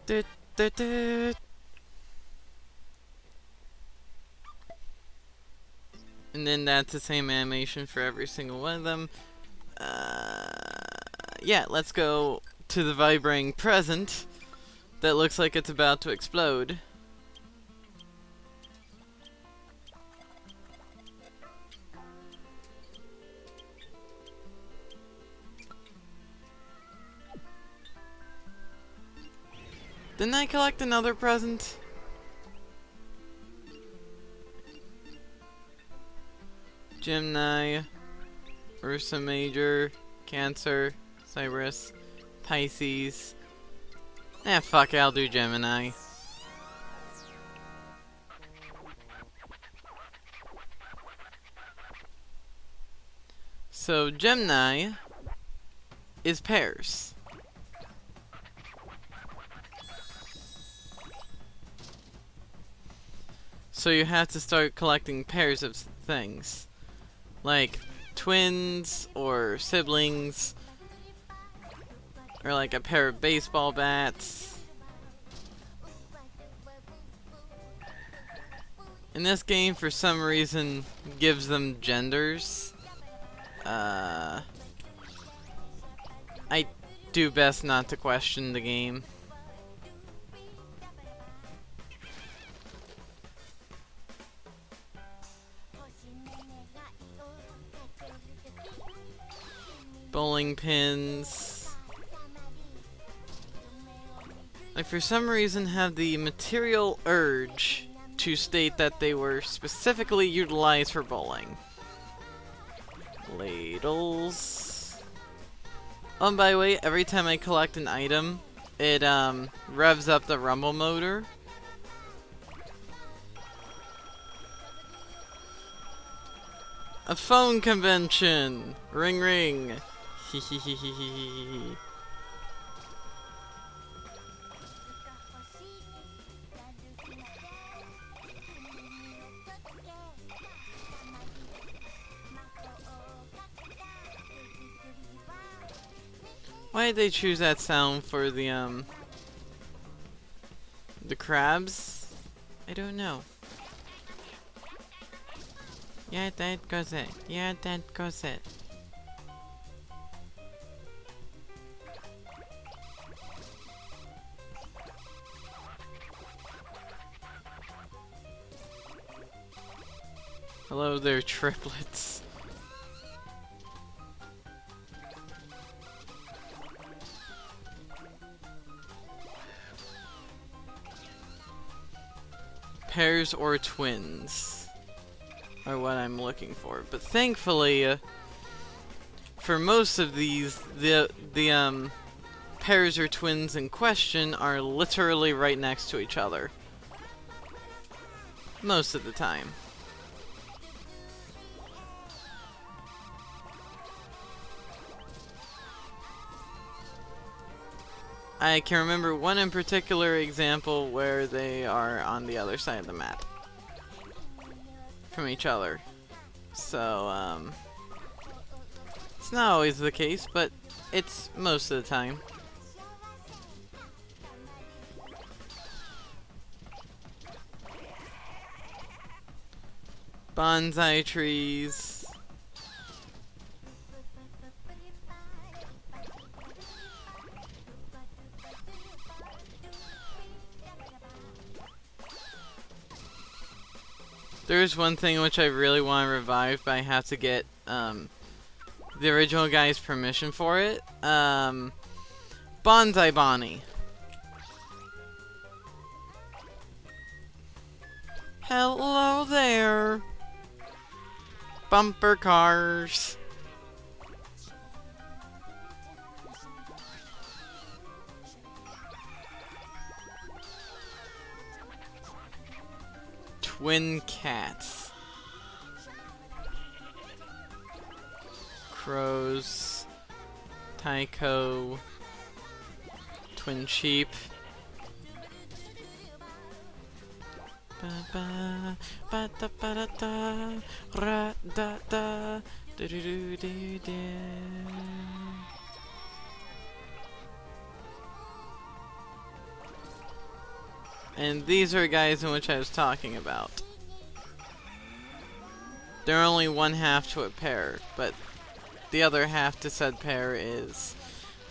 A: Du, du, du. And then that's the same animation for every single one of them. Yeah, let's go to the vibrating present that looks like it's about to explode. Didn't I collect another present? Gemini, Ursa Major, Cancer, Cyrus, Pisces. Fuck it, I'll do Gemini. So Gemini is pairs. So you have to start collecting pairs of things. Like twins or siblings. Or like a pair of baseball bats. And this game for some reason gives them genders. I do best not to question the game. Bowling pins. I for some reason have the material urge to state that they were specifically utilized for bowling. Ladles. Oh, and by the way, every time I collect an item, it revs up the rumble motor. A phone convention! Ring ring! Hehehehe. Why did they choose that sound for the crabs? I don't know. Yeah, that goes it. Yeah, that goes it. Hello there, triplets. Pairs or twins are what I'm looking for, but thankfully, for most of these, the pairs or twins in question are literally right next to each other. Most of the time. I can remember one in particular example where they are on the other side of the map from each other. So, it's not always the case, but it's most of the time. Bonsai trees. There is one thing which I really want to revive, but I have to get the original guy's permission for it. Bonsai Bonnie. Hello there. Bumper cars. Twin cats. Crows. Tycho. Twin sheep. Ba ba ba da ba da da ra da da do do do do do. And these are guys in which I was talking about. They're only one half to a pair, but the other half to said pair is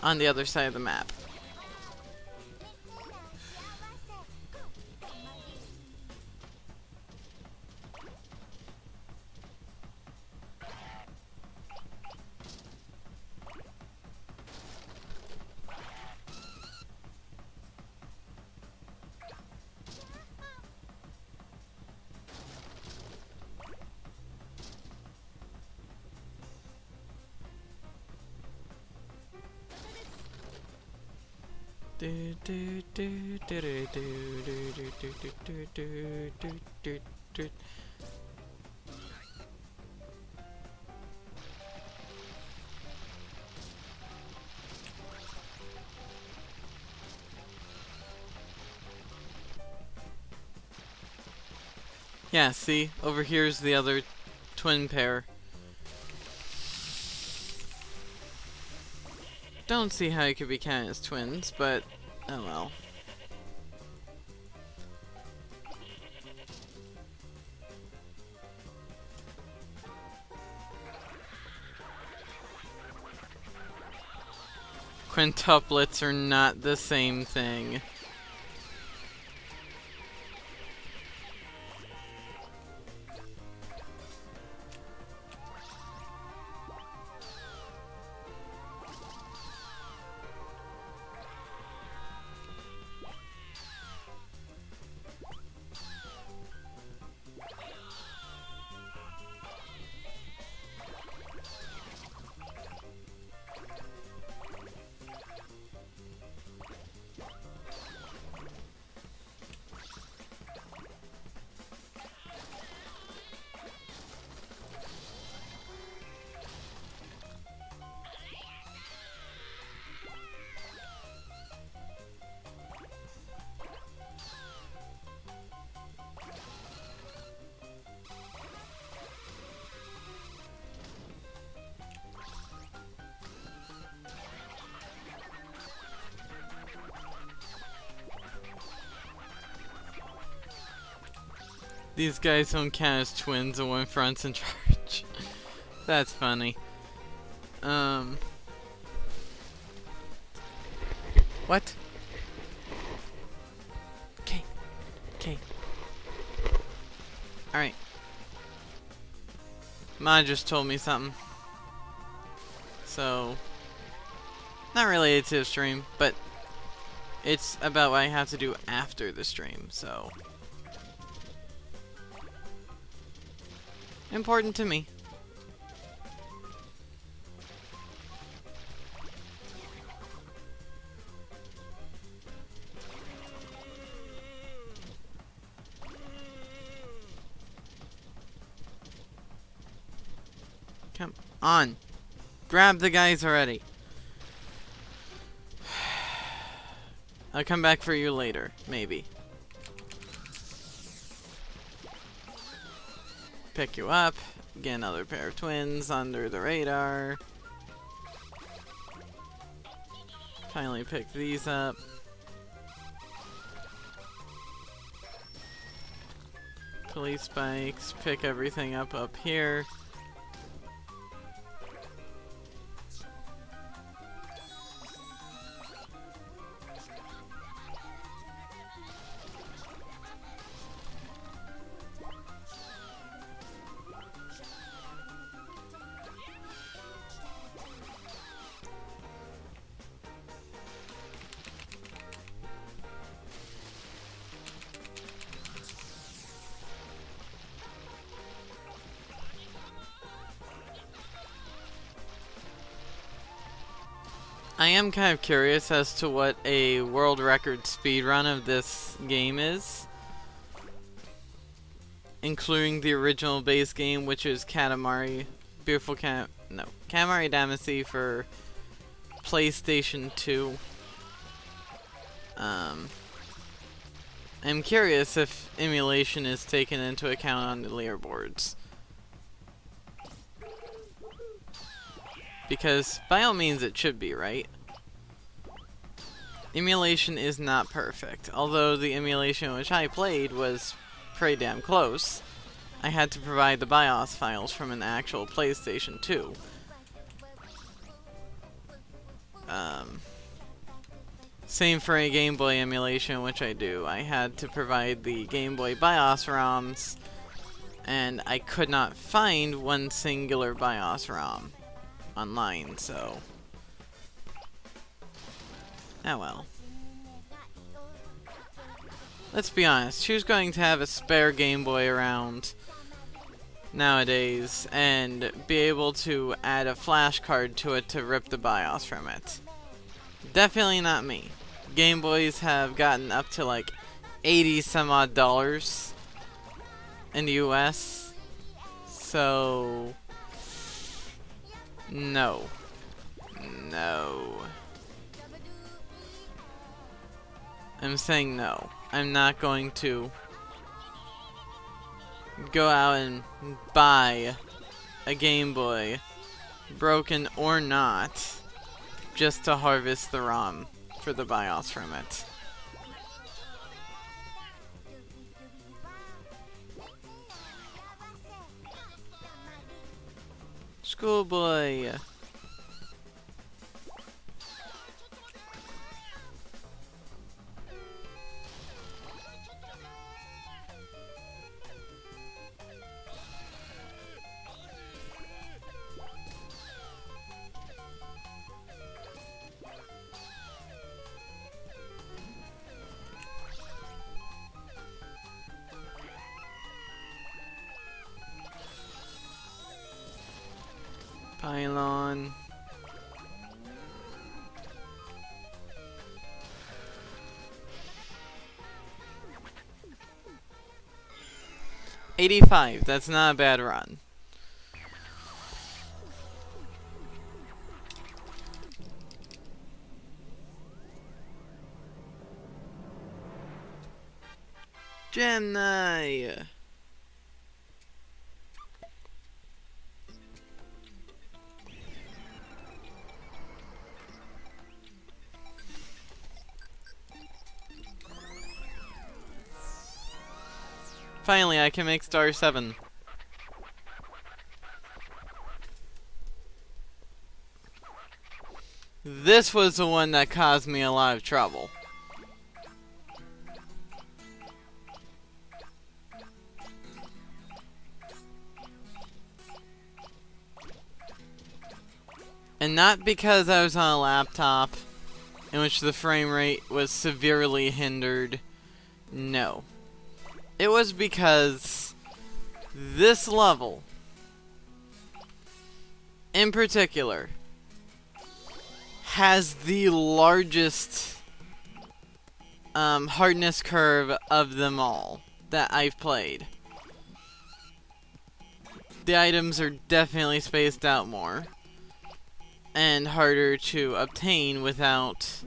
A: on the other side of the map. Do do do do do do do do do do do do do. Yeah, see? Over here's the other twin pair. Don't see how you could be counted as twins, but oh well. Quintuplets are not the same thing. These guys don't count as twins and one front's in charge. That's funny. What? Okay. Okay. Alright. Ma just told me something. So, not related to the stream, but it's about what I have to do after the stream, so. Important to me. Come on. Grab the guys already. I'll come back for you later, maybe. Pick you up, get another pair of twins under the radar. Finally pick these up. Police bikes, pick everything up here. I am kind of curious as to what a world record speedrun of this game is, including the original base game, which is Katamari, Katamari Damacy for PlayStation 2. I'm curious if emulation is taken into account on the leaderboards. Because by all means it should be, right? Emulation is not perfect. Although the emulation which I played was pretty damn close. I had to provide the BIOS files from an actual PlayStation 2. Same for a Game Boy emulation, which I do. I had to provide the Game Boy BIOS ROMs, and I could not find one singular BIOS ROM online, so... oh well. Let's be honest, who's going to have a spare Game Boy around nowadays and be able to add a flash card to it to rip the BIOS from it? Definitely not me. Game Boys have gotten up to like $80 some odd in the US. So no. I'm saying no. I'm not going to go out and buy a Game Boy, broken or not, just to harvest the ROM for the BIOS from it. Schoolboy. Pylon. $85. That's not a bad run. Gemini. Finally, I can make star 7. This was the one that caused me a lot of trouble. And not because I was on a laptop in which the frame rate was severely hindered. No. It was because this level, in particular, has the largest hardness curve of them all that I've played. The items are definitely spaced out more and harder to obtain without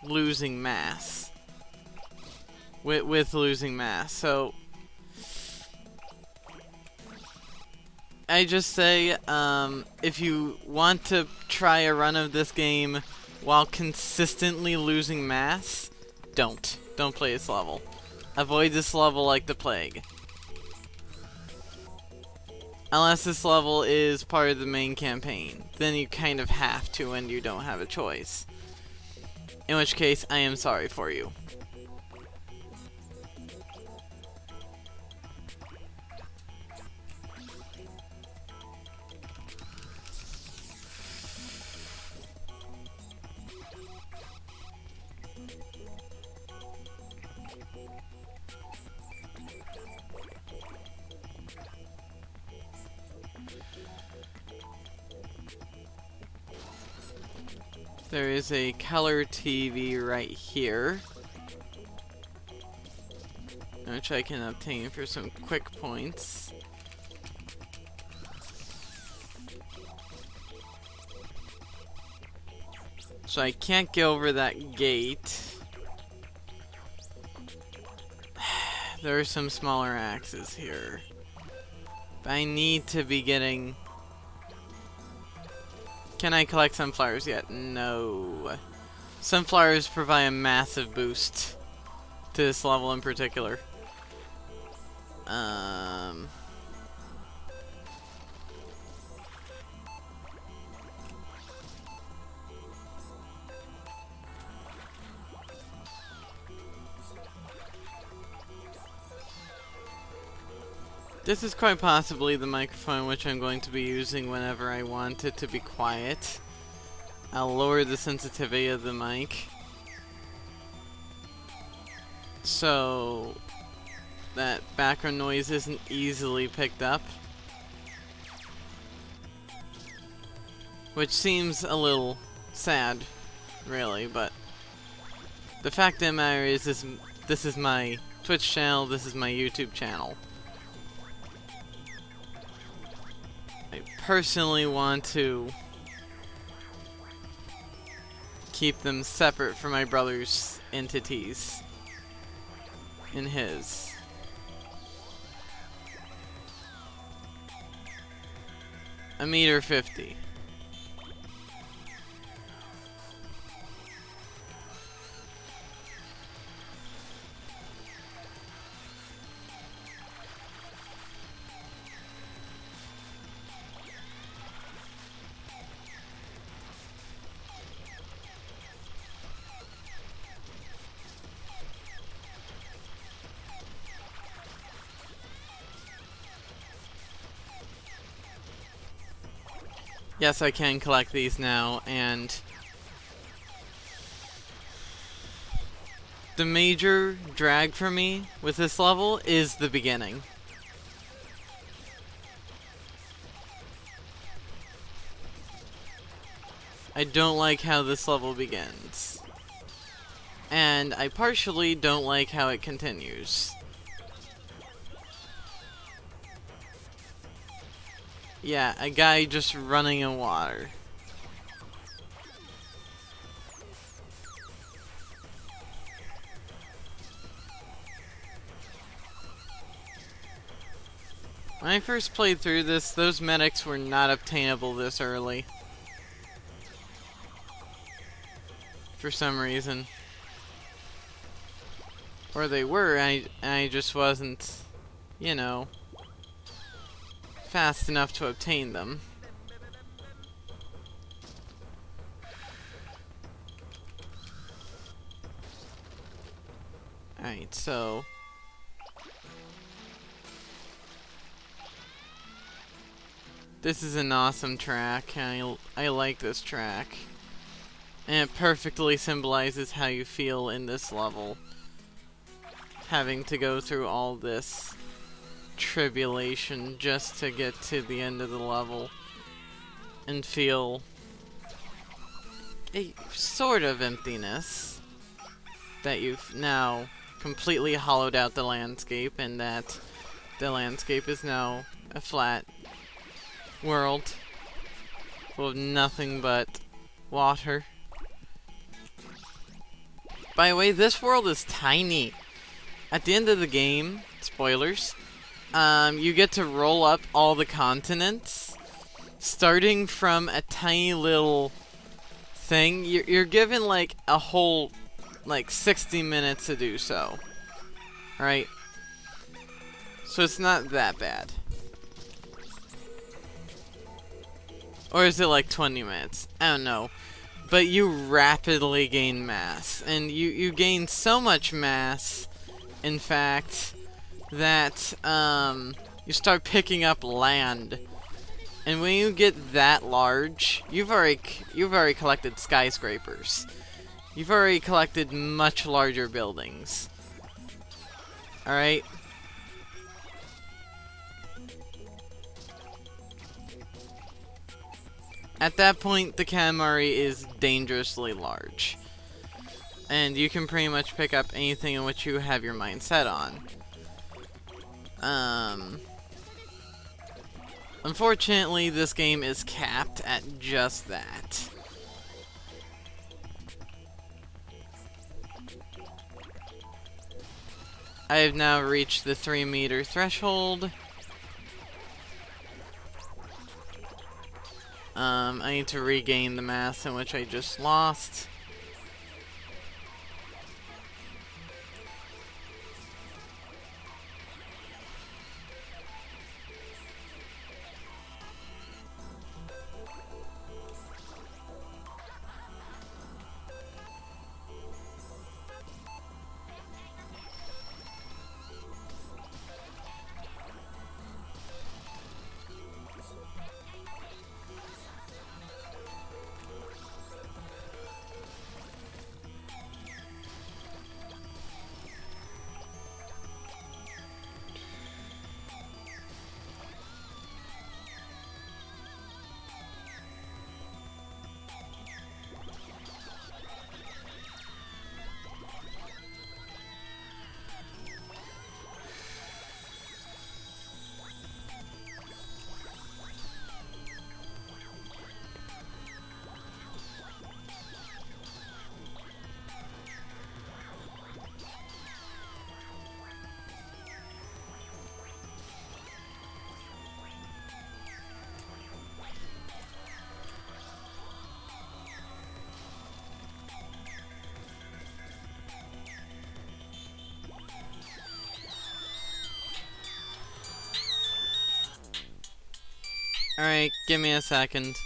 A: losing mass. With losing mass. So I just say, if you want to try a run of this game while consistently losing mass, don't play this level. Avoid this level like the plague. Unless this level is part of the main campaign, then you kind of have to and you don't have a choice. In which case, I am sorry for you. There is a color TV right here, which I can obtain for some quick points. So I can't get over that gate. There are some smaller axes here. But I need to be getting... Can I collect sunflowers yet? No. Sunflowers provide a massive boost to this level in particular. This is quite possibly the microphone which I'm going to be using whenever I want it to be quiet. I'll lower the sensitivity of the mic so that background noise isn't easily picked up. Which seems a little sad, really, but the fact of the matter is this is my Twitch channel, this is my YouTube channel. I personally want to keep them separate from my brother's entities in his. $1.50 m. Yes, I can collect these now, and the major drag for me with this level is the beginning. I don't like how this level begins, and I partially don't like how it continues. Yeah, a guy just running in water. When I first played through this, those medics were not obtainable this early. For some reason. Or they were, I just wasn't, you know, fast enough to obtain them. Alright, so this is an awesome track. I like this track. And it perfectly symbolizes how you feel in this level. Having to go through all this tribulation just to get to the end of the level and feel a sort of emptiness that you've now completely hollowed out the landscape, and that the landscape is now a flat world full of nothing but water. By the way, this world is tiny. At the end of the game, spoilers, you get to roll up all the continents, starting from a tiny little thing. You're given like a whole, like 60 minutes to do so, right? So it's not that bad. Or is it like 20 minutes? I don't know. But you rapidly gain mass, and you gain so much mass, in fact, that you start picking up land, and when you get that large, you've already collected skyscrapers. You've already collected much larger buildings. All right. At that point, the Katamari is dangerously large. And you can pretty much pick up anything in which you have your mind set on. Unfortunately, this game is capped at just that. I have now reached the 3-meter threshold. I need to regain the mass in which I just lost. Alright, give me a second.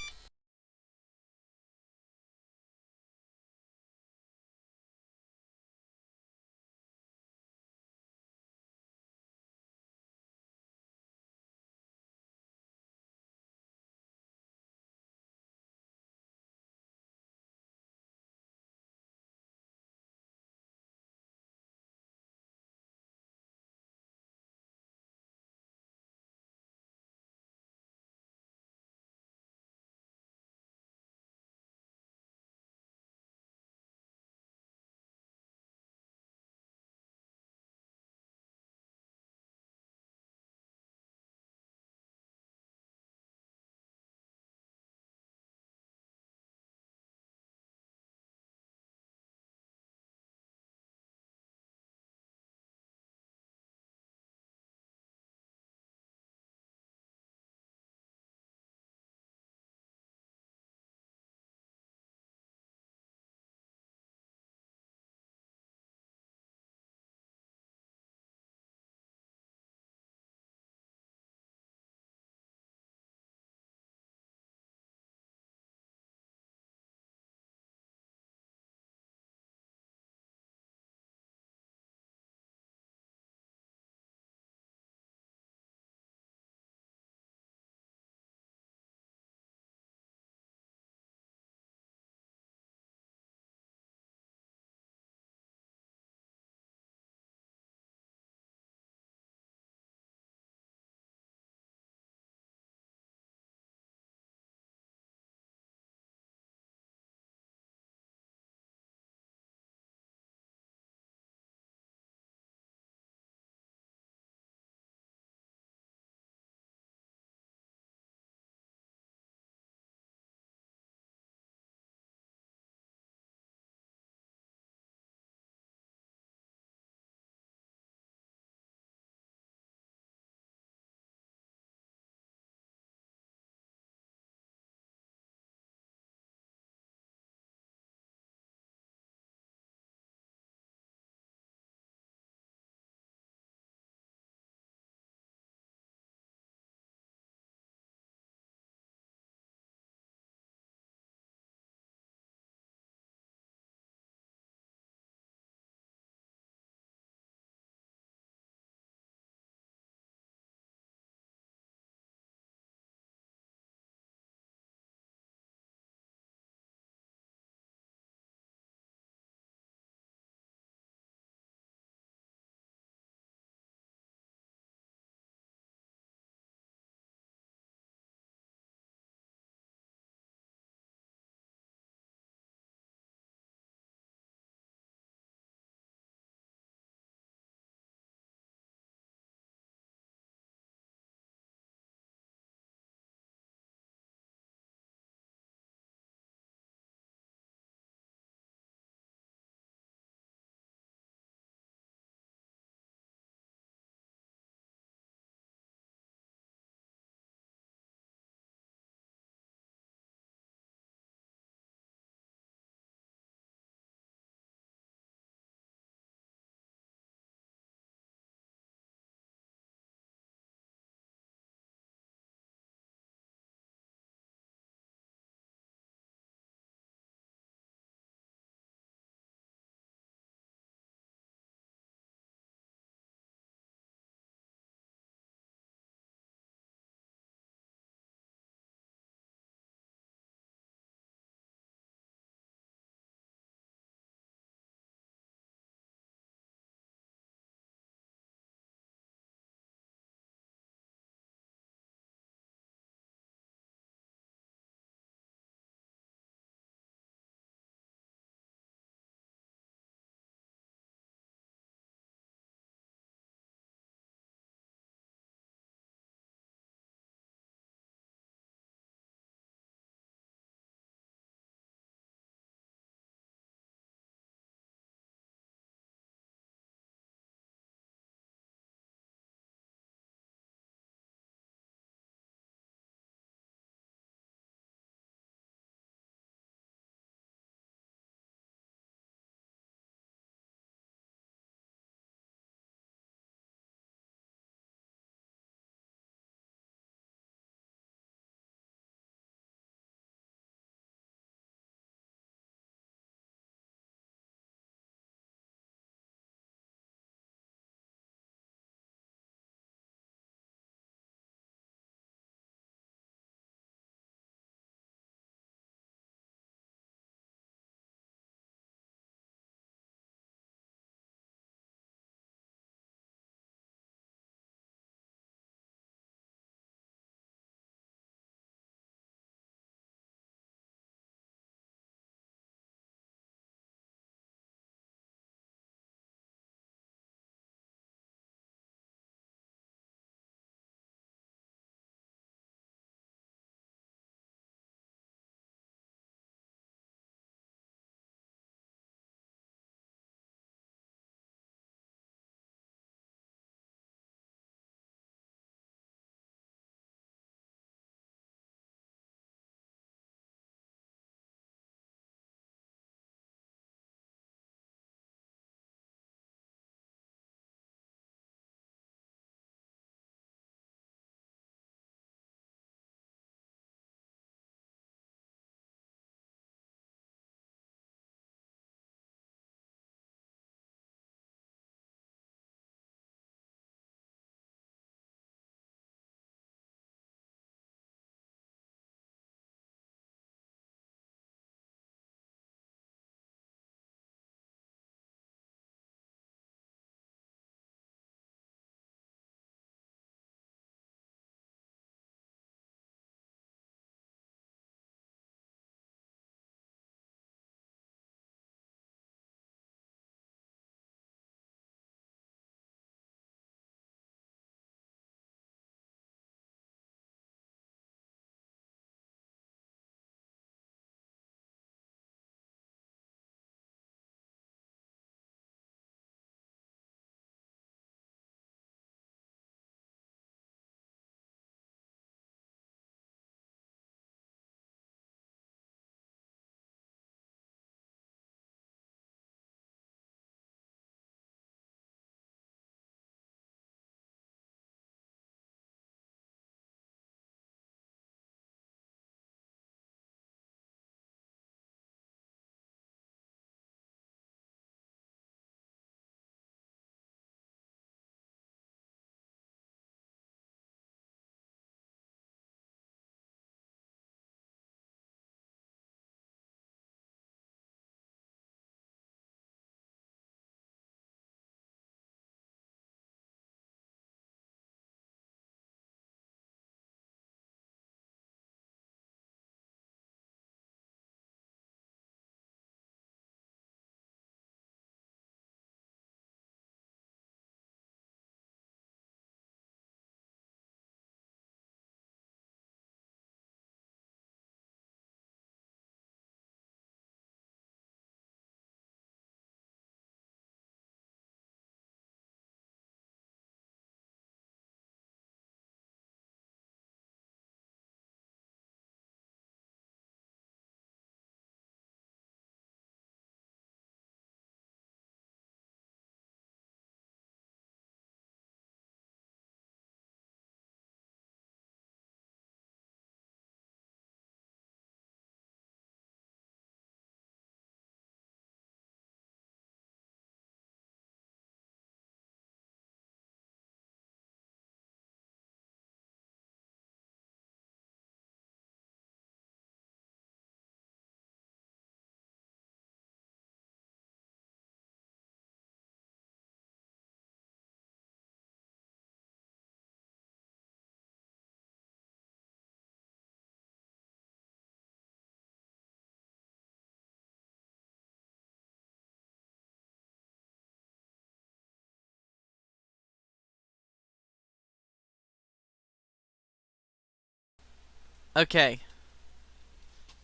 A: Okay.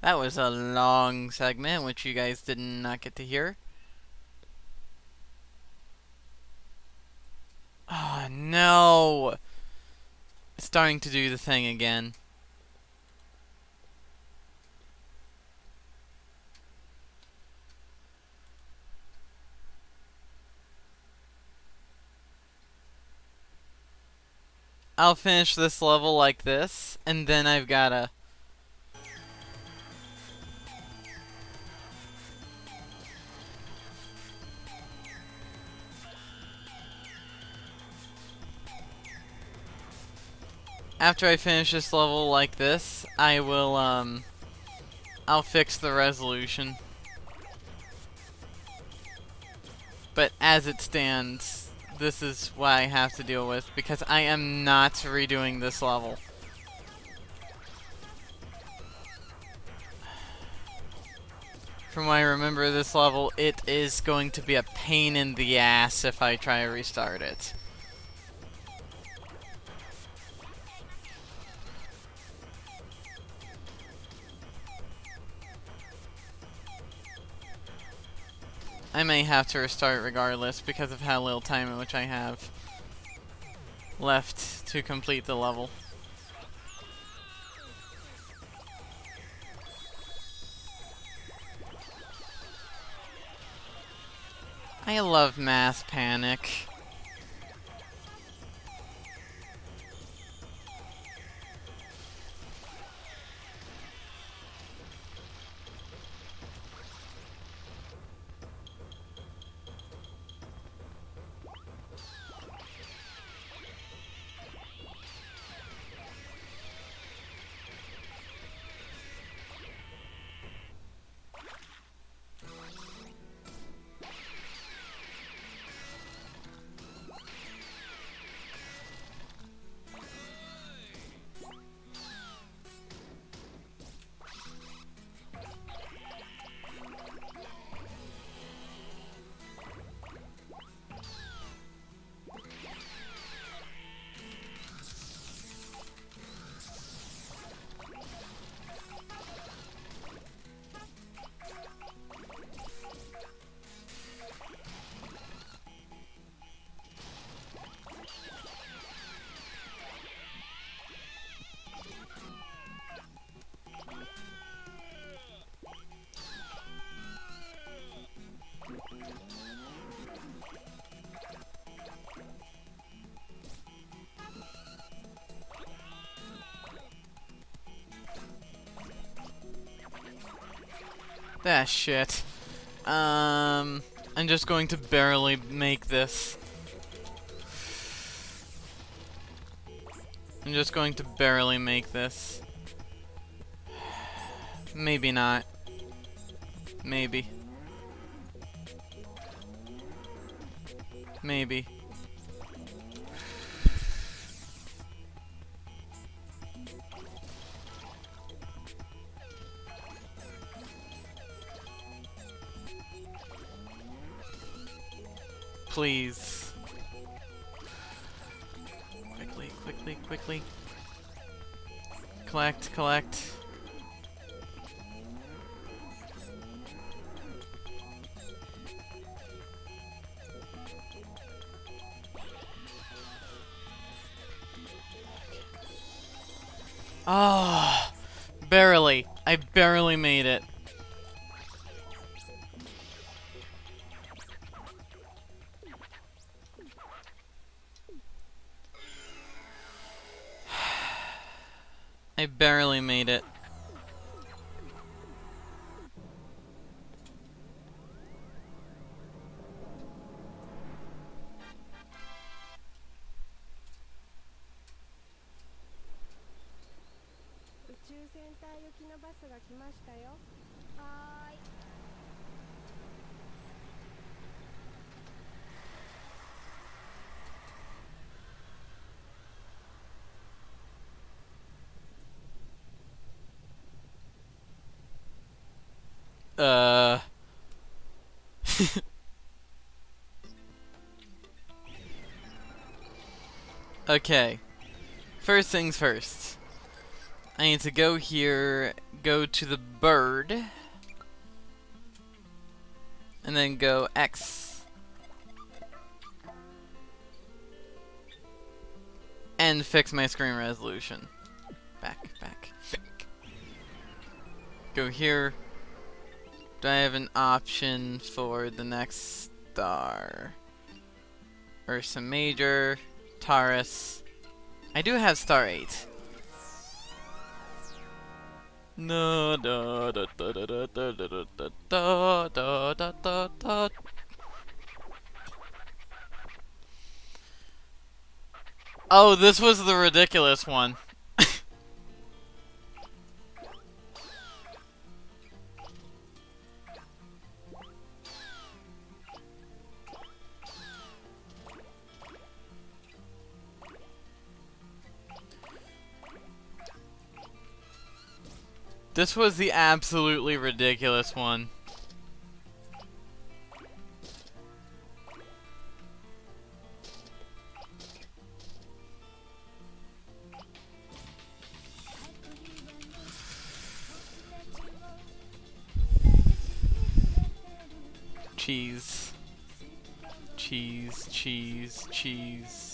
A: That was a long segment, which you guys did not get to hear. Oh, no! It's starting to do the thing again. I'll finish this level like this, and then I've gotta... After I finish this level like this, I will, I'll fix the resolution. But as it stands, this is what I have to deal with, because I am not redoing this level. From what I remember this level, it is going to be a pain in the ass if I try to restart it. I may have to restart regardless because of how little time in which I have left to complete the level. I love Mass Panic. That shit. I'm just going to barely make this. I'm just going to barely make this. Maybe not. Maybe. Maybe. Please. Quickly, quickly, quickly. Collect, collect. Ah, oh, barely. I barely made it. I barely made it. Okay. First things first. I need to go here, go to the bird, and then go X. And fix my screen resolution. Back. Go here. Do I have an option for the next star? Ursa Major, Taurus. I do have star 8. No, da da da da da da da da da da da da. Oh, this was the ridiculous one. This was the absolutely ridiculous one. Cheese. Cheese, cheese, cheese.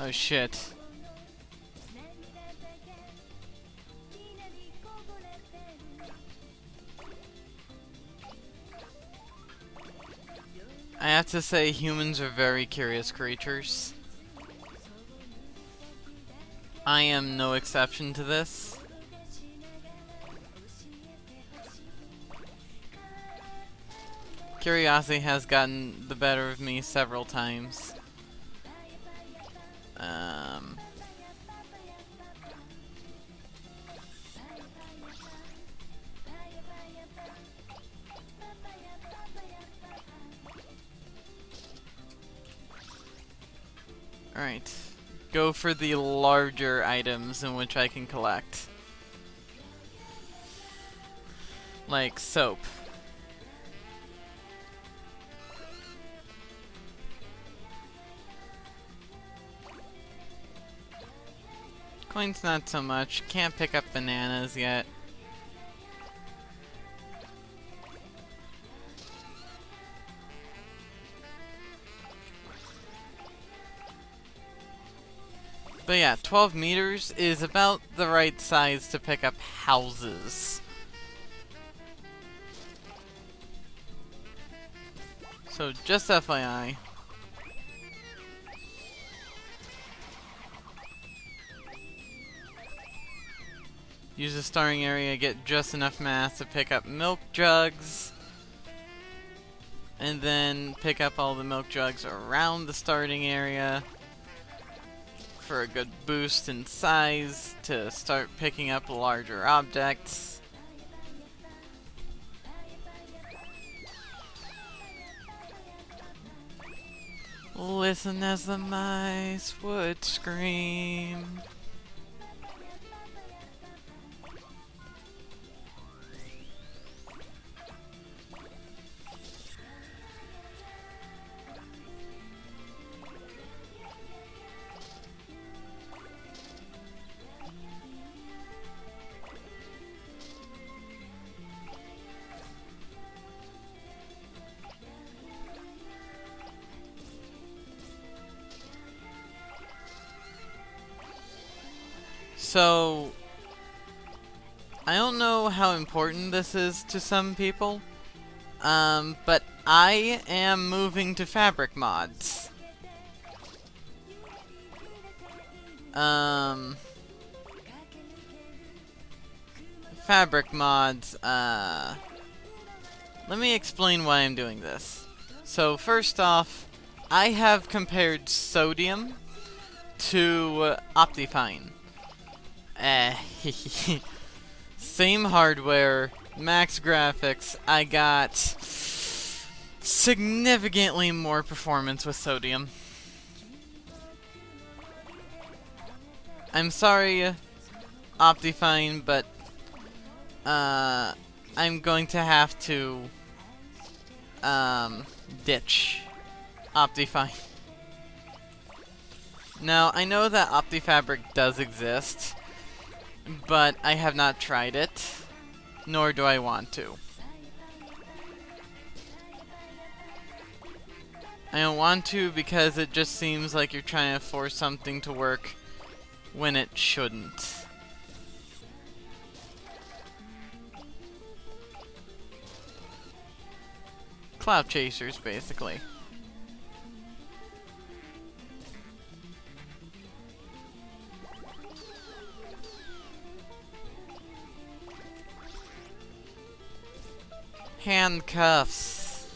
A: Oh shit. I have to say, humans are very curious creatures. I am no exception to this. Curiosity has gotten the better of me several times. Alright. Go for the larger items in which I can collect. Like soap. Coins not so much. Can't pick up bananas yet. But yeah, 12 meters is about the right size to pick up houses. So just FYI. Use the starting area, get just enough mass to pick up milk jugs. And then pick up all the milk jugs around the starting area for a good boost in size to start picking up larger objects. Listen as the mice would scream. So, I don't know how important this is to some people, but I am moving to fabric mods. Fabric mods, let me explain why I'm doing this. So, first off, I have compared sodium to Optifine. Same hardware, max graphics. I got significantly more performance with sodium. I'm sorry, Optifine, but I I'm going to have to ditch Optifine. Now, I know that OptiFabric does exist, but I have not tried it, nor do I want to. I don't want to because it just seems like you're trying to force something to work when it shouldn't. Cloud chasers, basically. Handcuffs.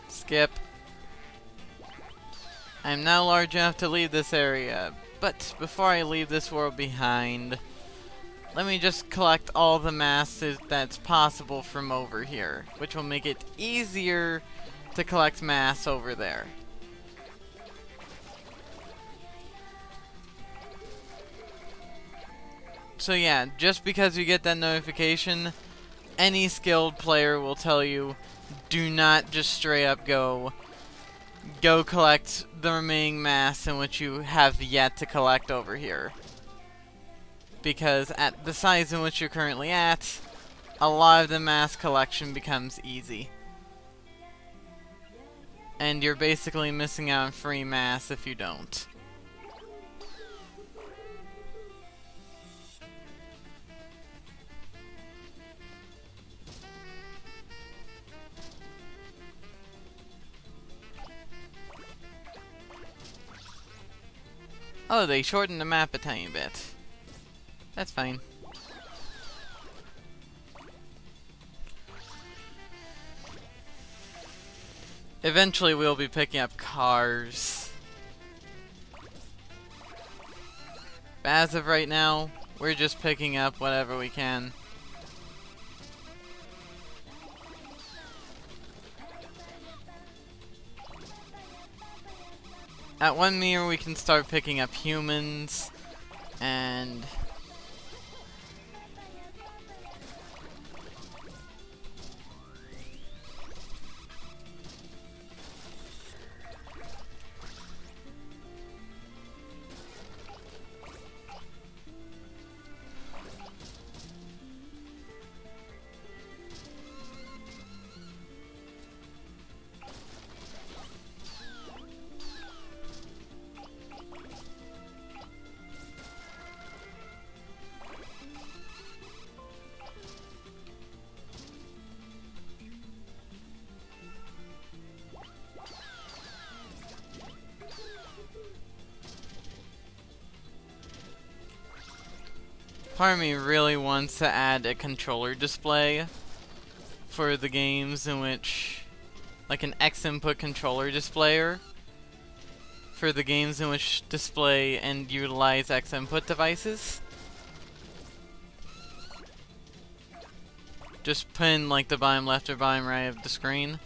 A: Skip. I'm now large enough to leave this area, but before I leave this world behind, let me just collect all the masses that's possible from over here, which will make it easier to collect mass over there. So yeah, just because you get that notification, any skilled player will tell you, do not just straight up go collect the remaining mass in which you have yet to collect over here. Because at the size in which you're currently at, a lot of the mass collection becomes easy. And you're basically missing out on free mass if you don't. Oh, they shortened the map a tiny bit. That's fine. Eventually we'll be picking up cars. But as of right now, we're just picking up whatever we can. At 1 meter we can start picking up humans, and part of me really wants to add a controller display for the games in which, like an X input controller displayer for the games in which display and utilize X input devices. Just put in like the bottom left or bottom right of the screen.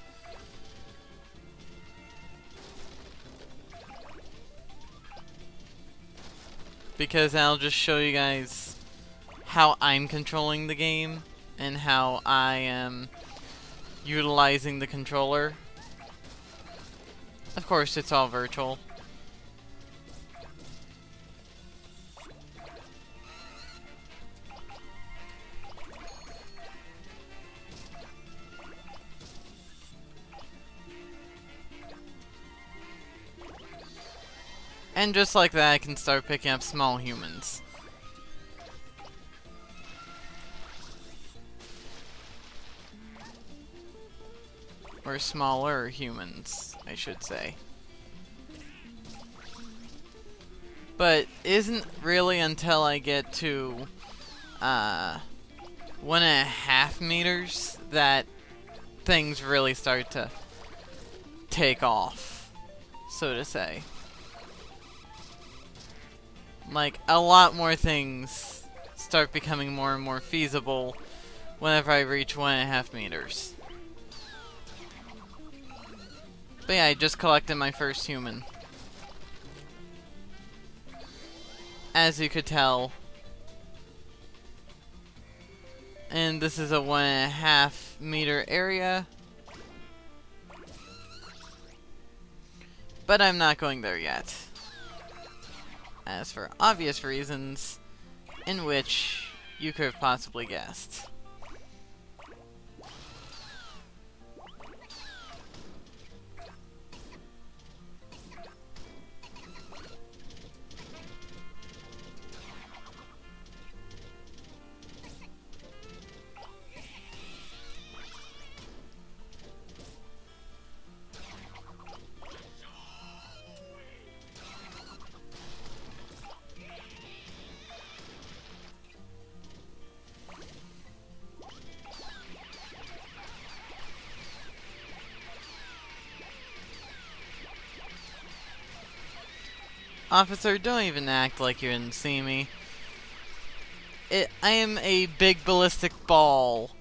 A: Because I'll just show you guys how I'm controlling the game and how I am utilizing the controller. Of course, it's all virtual. And just like that, I can start picking up small humans. Or smaller humans, I should say. But isn't really until I get to 1.5 meters that things really start to take off, so to say. Like, a lot more things start becoming more and more feasible whenever I reach 1.5 meters. But yeah, I just collected my first human. As you could tell, And this is a 1.5 meter area. But I'm not going there yet. As for obvious reasons, in which you could have possibly guessed. Officer, don't even act like you didn't see me. I am a big ballistic ball.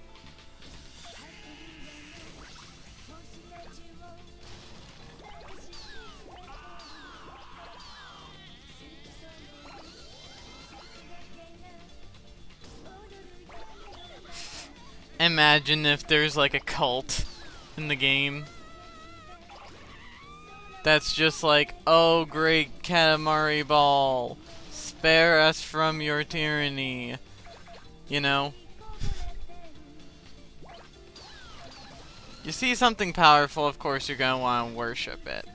A: Imagine if there's like a cult in the game. That's just like, oh great Katamari ball, spare us from your tyranny. You know? You see something powerful, of course you're gonna want to worship it.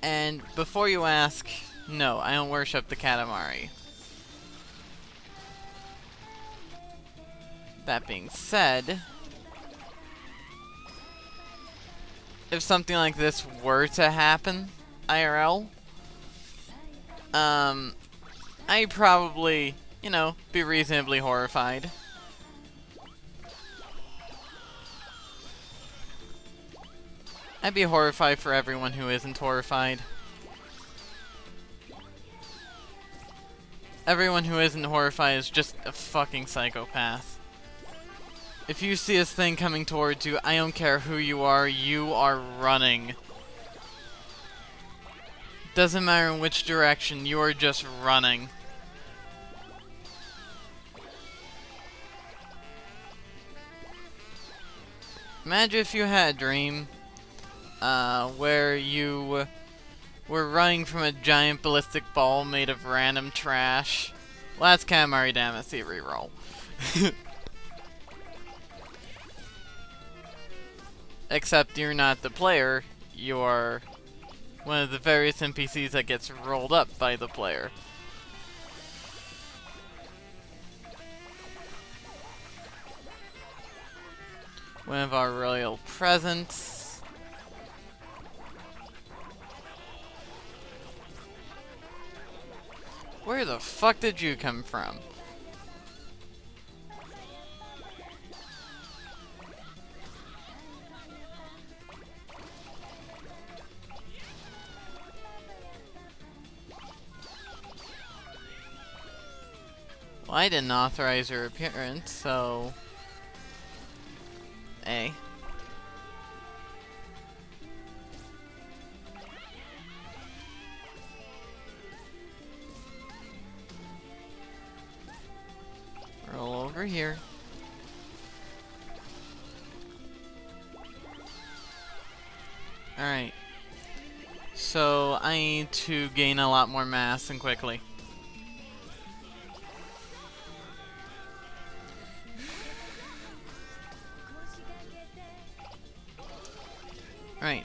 A: And before you ask, no, I don't worship the Katamari. That being said, if something like this were to happen, IRL, I'd probably, you know, be reasonably horrified. I'd be horrified for everyone who isn't horrified. Everyone who isn't horrified is just a fucking psychopath. If you see this thing coming towards you, I don't care who you are running. Doesn't matter in which direction, you are just running. Imagine if you had a dream where you were running from a giant ballistic ball made of random trash. Well, that's Katamari Damacy Reroll. Except you're not the player, you're one of the various NPCs that gets rolled up by the player. One of our royal presents. Where the fuck did you come from? Well, I didn't authorize her appearance, so... A. Roll over here. Alright. So, I need to gain a lot more mass and quickly. Right.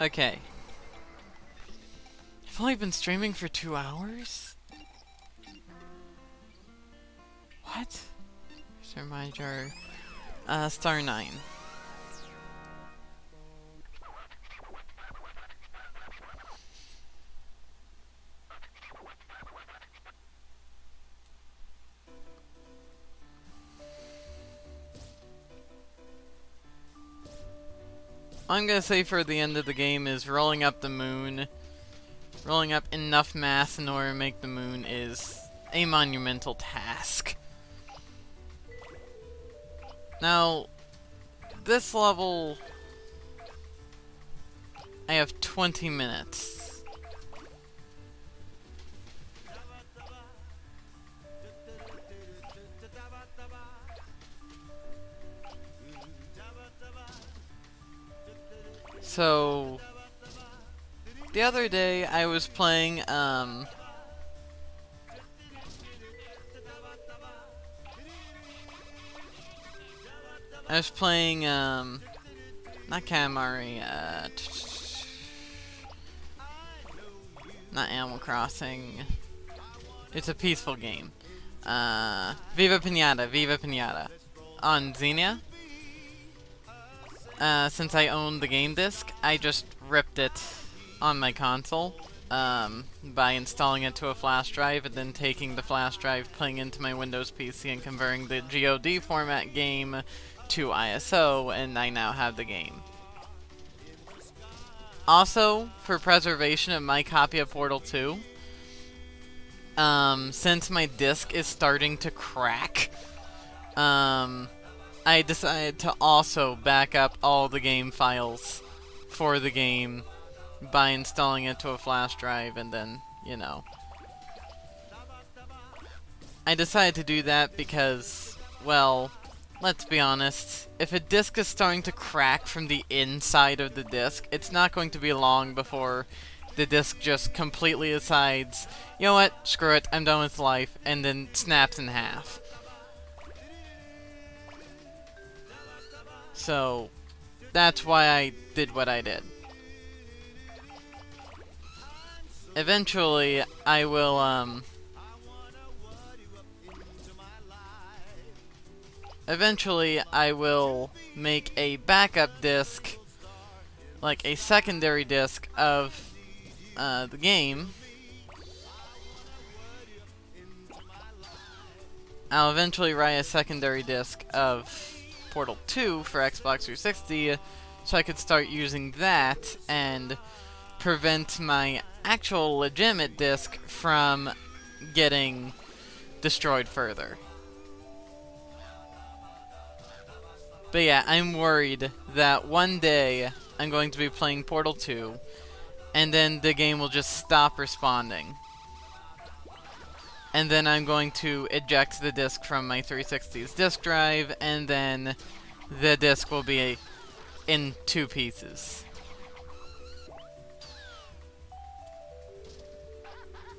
A: Okay. I've only been streaming for 2 hours? What? Sir my jar. Star 9. All I'm gonna say for the end of the game is rolling up the moon. Rolling up enough mass in order to make the moon is a monumental task. Now, this level, I have 20 minutes. So, the other day I was playing, I was playing, not Katamari, not Animal Crossing. It's a peaceful game. Viva Pinata, on Xenia. Since I own the game disc, I just ripped it on my console, by installing it to a flash drive and then taking the flash drive, putting into my Windows PC and converting the GOD format game to ISO, and I now have the game. Also, for preservation of my copy of Portal 2, since my disc is starting to crack, I decided to also back up all the game files for the game by installing it to a flash drive, and then, you know. I decided to do that because, well, let's be honest, if a disc is starting to crack from the inside of the disc, it's not going to be long before the disc just completely decides, you know what, screw it, I'm done with life, and then snaps in half. So, that's why I did what I did. Eventually, I will, make a backup disc, like a secondary disc of, the game. I'll eventually write a secondary disc of Portal 2 for Xbox 360, so I could start using that and prevent my actual legitimate disc from getting destroyed further. But yeah, I'm worried that one day I'm going to be playing Portal 2 and then the game will just stop responding. And then I'm going to eject the disc from my 360's disk drive, and then the disc will be in 2 pieces.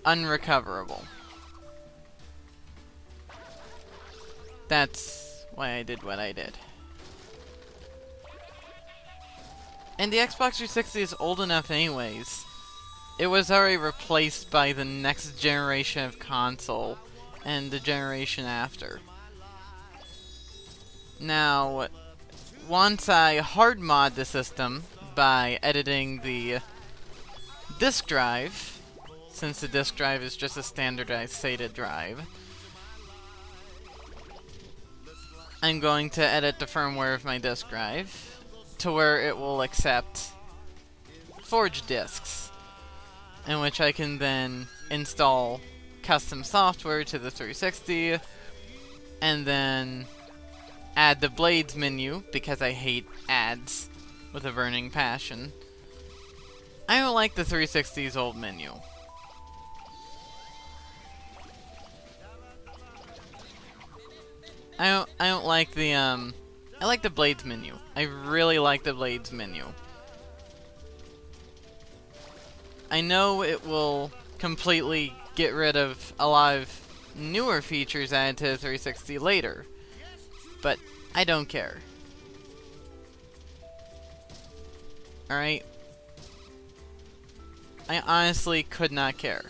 A: Unrecoverable. That's why I did what I did. And the Xbox 360 is old enough anyways. It was already replaced by the next generation of console and the generation after. Now, once I hard mod the system by editing the disk drive, since the disk drive is just a standardized SATA drive, I'm going to edit the firmware of my disk drive to where it will accept forged disks, in which I can then install custom software to the 360, and then add the Blades menu, because I hate ads with a burning passion. I don't like the 360's old menu. I don't like the, I like the Blades menu. I really like the Blades menu. I know it will completely get rid of a lot of newer features added to the 360 later, but I don't care. Alright? I honestly could not care.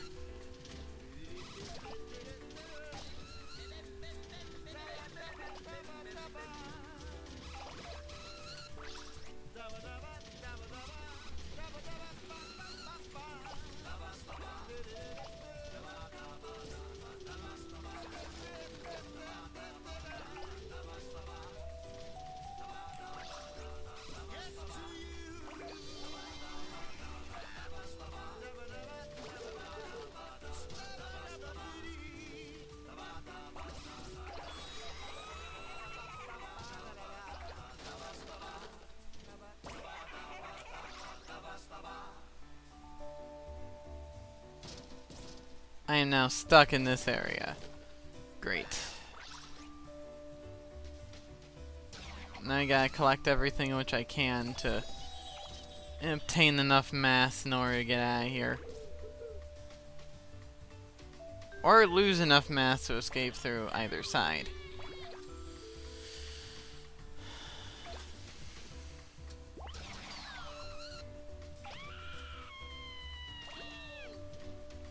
A: I am now stuck in this area. Great. Now I gotta collect everything which I can to obtain enough mass in order to get out of here. Or lose enough mass to escape through either side.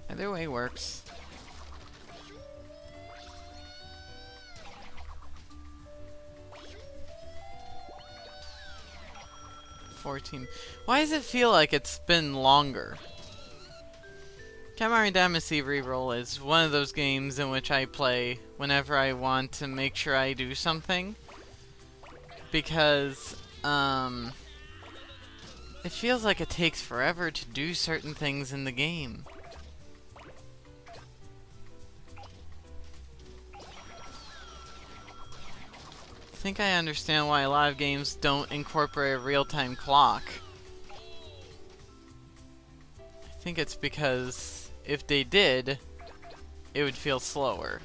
A: Either way works. Why does it feel like it's been longer? Katamari Damacy Reroll is one of those games in which I play whenever I want to make sure I do something. Because, it feels like it takes forever to do certain things in the game. I think I understand why a lot of games don't incorporate a real-time clock. I think it's because if they did, it would feel slower.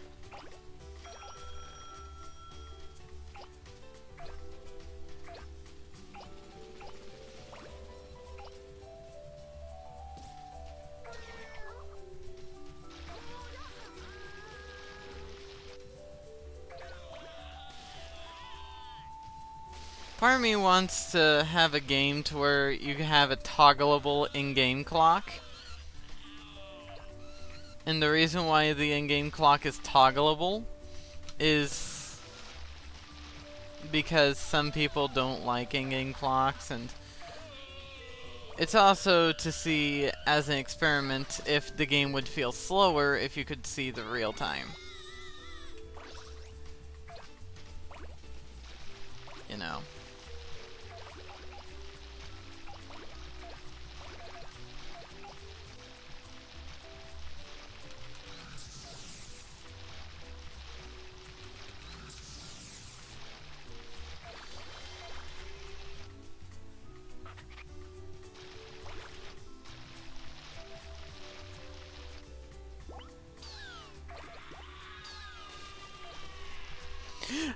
A: Part of me wants to have a game to where you can have a toggleable in-game clock. And the reason why the in-game clock is toggleable is because some people don't like in-game clocks, and it's also to see as an experiment if the game would feel slower if you could see the real time. You know.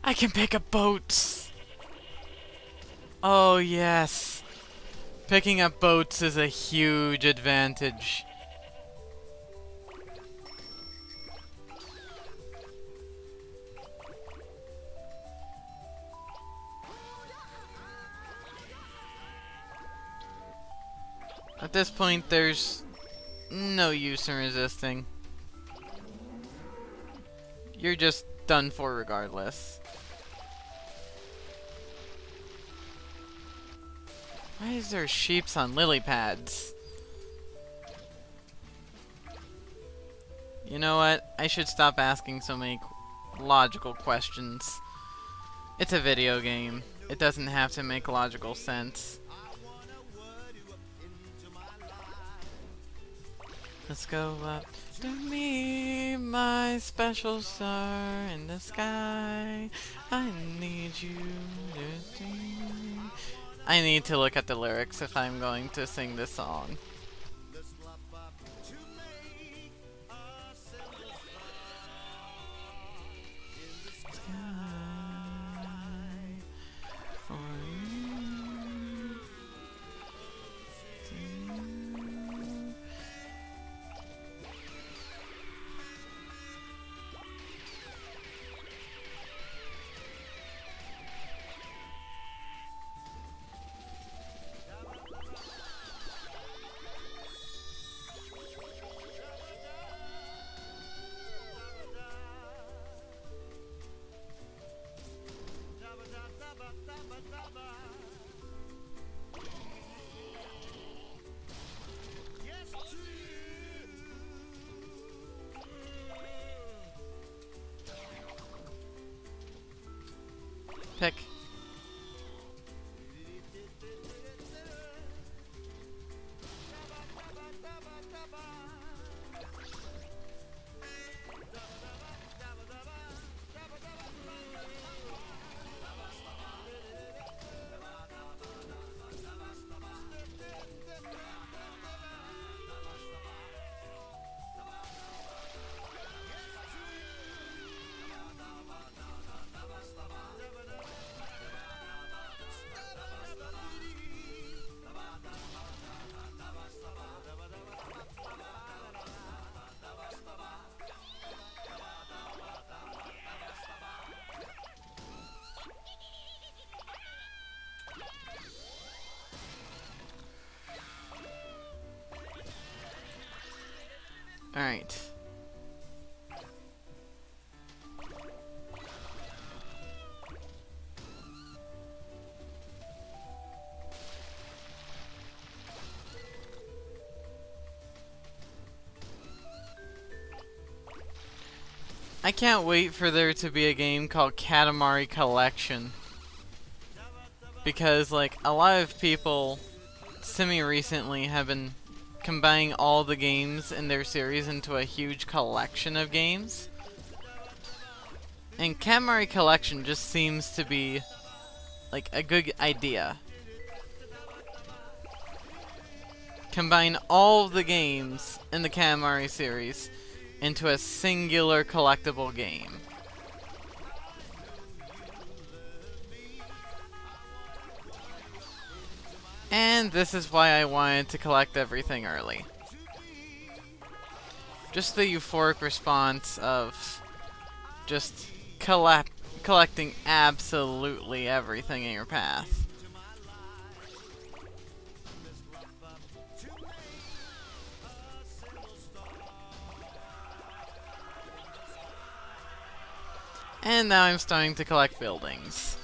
A: I can pick up boats! Oh yes! Picking up boats is a huge advantage. At this point, there's no use in resisting. You're just done for regardless. Why is there sheeps on lily pads? You know what? I should stop asking so many logical questions. It's a video game. It doesn't have to make logical sense. Let's go up to me, my special star in the sky. I need you to see. I need to look at the lyrics if I'm going to sing this song. Pick. Alright. I can't wait for there to be a game called Katamari Collection. Because, like, a lot of people semi-recently have been combining all the games in their series into a huge collection of games. And Katamari Collection just seems to be, like, a good idea. Combine all the games in the Katamari series into a singular collectible game. And this is why I wanted to collect everything early. Just the euphoric response of just collecting absolutely everything in your path. And now I'm starting to collect buildings.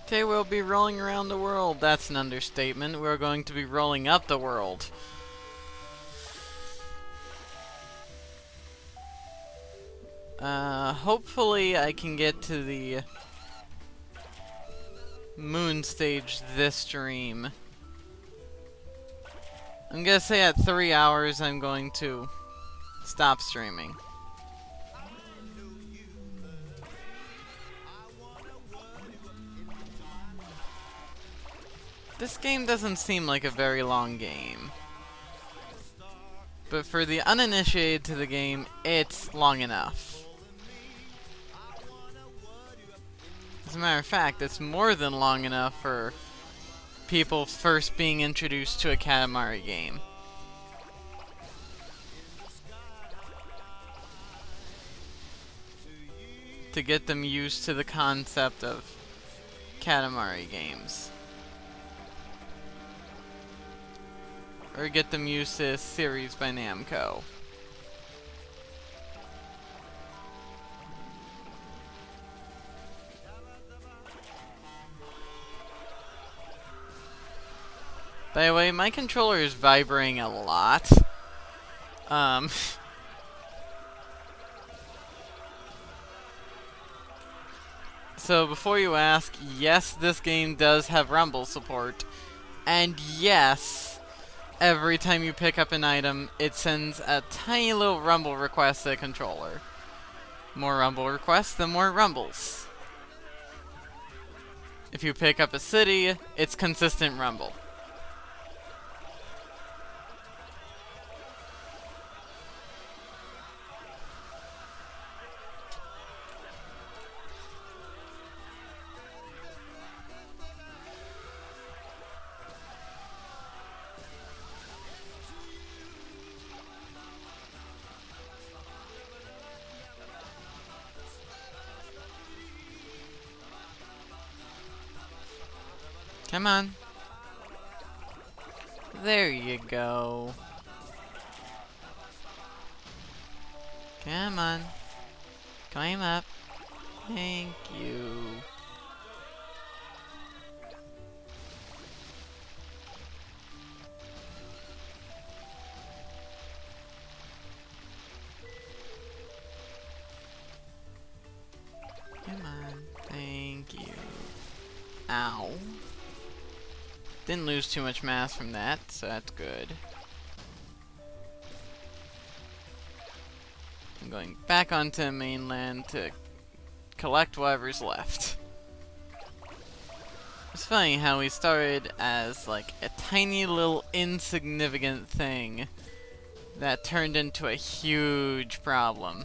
A: Okay, we'll be rolling around the world. That's an understatement. We're going to be rolling up the world. Hopefully I can get to the moon stage this stream. I'm gonna say at 3 hours I'm going to stop streaming. This game doesn't seem like a very long game. But for the uninitiated to the game, it's long enough. As a matter of fact, it's more than long enough for people first being introduced to a Katamari game. To get them used to the concept of Katamari games. Or get them used to this series by Namco. By the way, my controller is vibrating a lot. So before you ask, yes, this game does have rumble support. And yes, every time you pick up an item, it sends a tiny little rumble request to the controller. More rumble requests, the more rumbles. If you pick up a city, it's consistent rumble. Come on. There you go. Come on. Climb up. Thank you. Come on. Thank you. Ow. Didn't lose too much mass from that, so that's good. I'm going back onto mainland to collect whatever's left. It's funny how we started as like a tiny little insignificant thing that turned into a huge problem.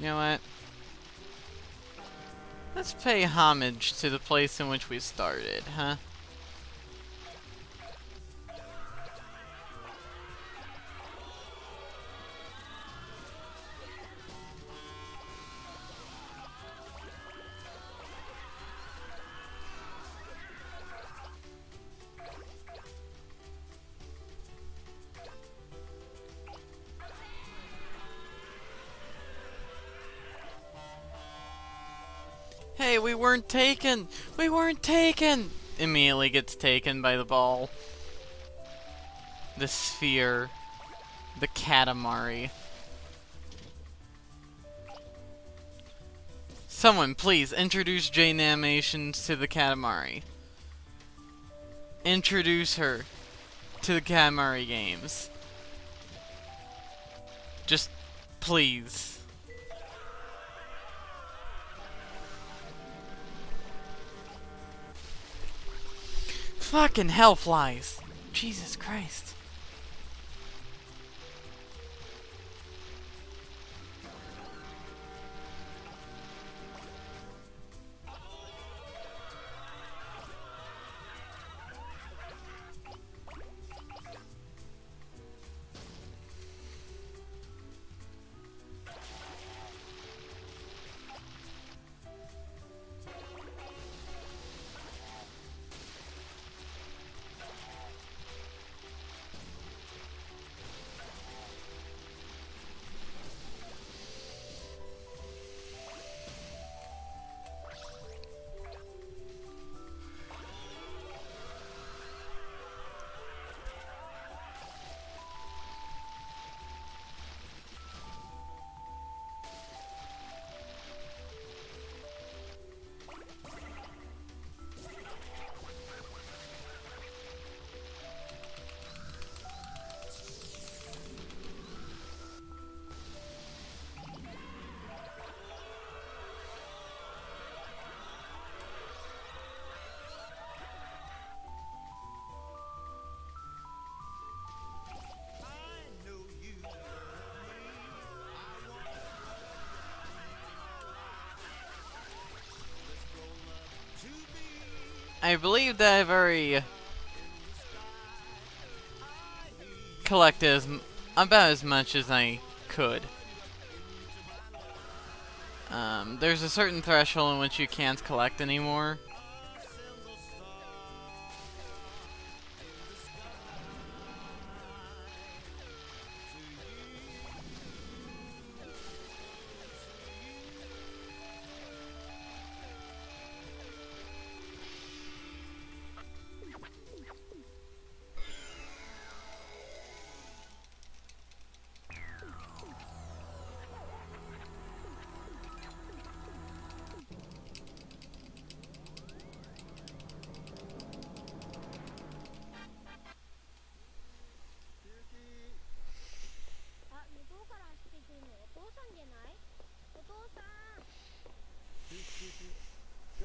A: You know what? Let's pay homage to the place in which we started, huh? Hey, we weren't taken! We weren't taken! Immediately gets taken by the ball. The sphere. The Katamari. Someone, please, introduce Jane animations to the Katamari. Introduce her to the Katamari games. Just, please. Fucking hell flies. Jesus Christ. I believe that I've already collected about as much as I could. There's a certain threshold in which you can't collect anymore.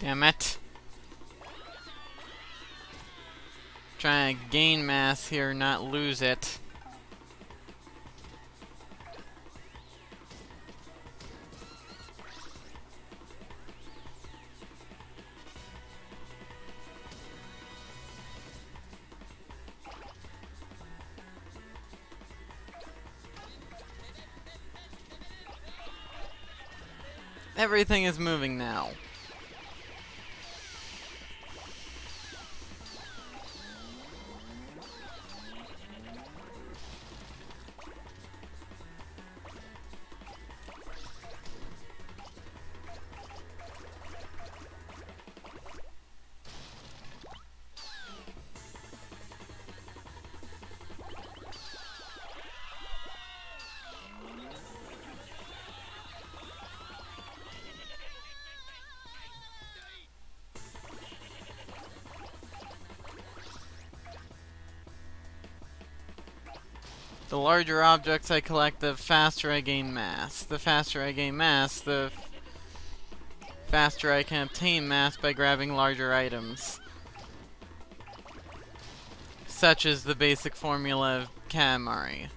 A: Damn it. Trying to gain mass here, not lose it. Everything is moving now. The larger objects I collect, the faster I gain mass. The faster I gain mass, the faster I can obtain mass by grabbing larger items. Such is the basic formula of Katamari.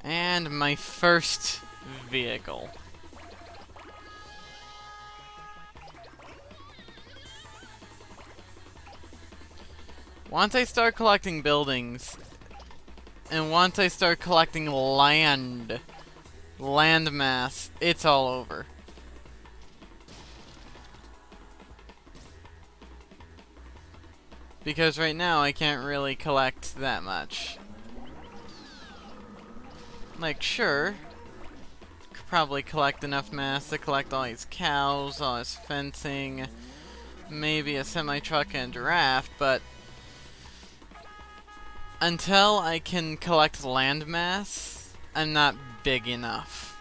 A: And my first vehicle. Once I start collecting buildings, and once I start collecting land mass, it's all over. Because right now I can't really collect that much. Like, sure, could probably collect enough mass to collect all these cows, all this fencing, maybe a semi-truck and a giraffe, but until I can collect land mass, I'm not big enough.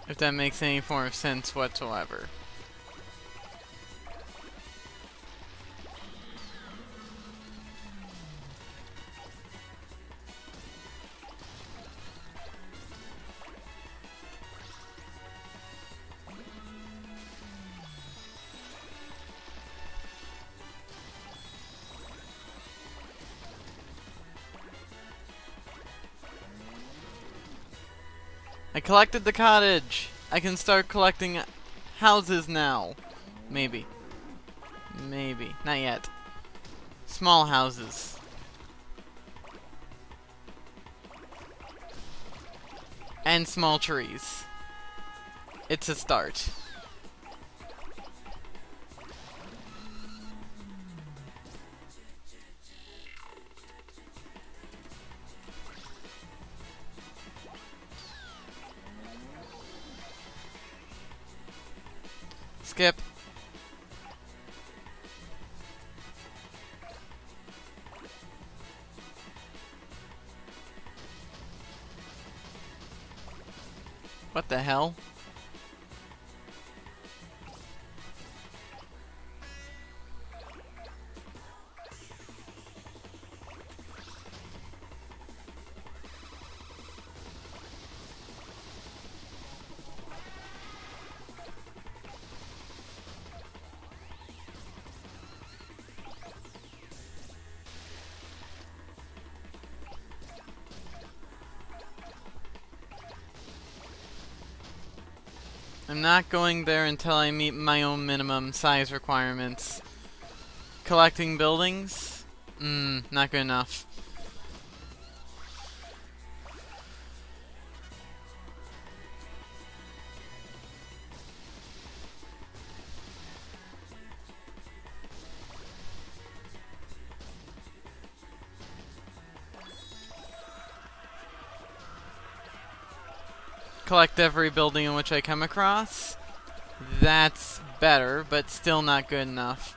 A: If that makes any form of sense whatsoever. I collected the cottage! I can start collecting houses now. Maybe. Maybe. Not yet. Small houses. And small trees. It's a start. Skip. What the hell? I'm not going there until I meet my own minimum size requirements. Collecting buildings? Not good enough. Collect every building in which I come across. That's better, but still not good enough.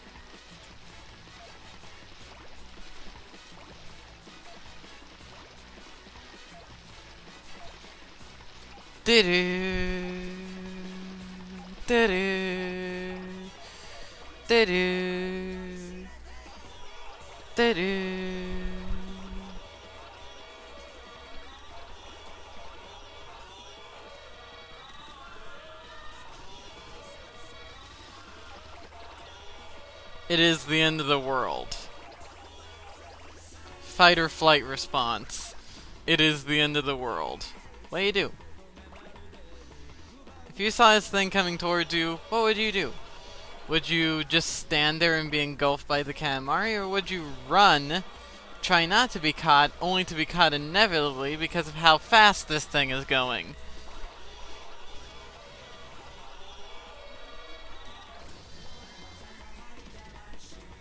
A: Do-do. Do-do. Do-do. Do-do. It is the end of the world. Fight or flight response. It is the end of the world. What do you do? If you saw this thing coming towards you, what would you do? Would you just stand there and be engulfed by the Katamari, or would you run, try not to be caught, only to be caught inevitably because of how fast this thing is going?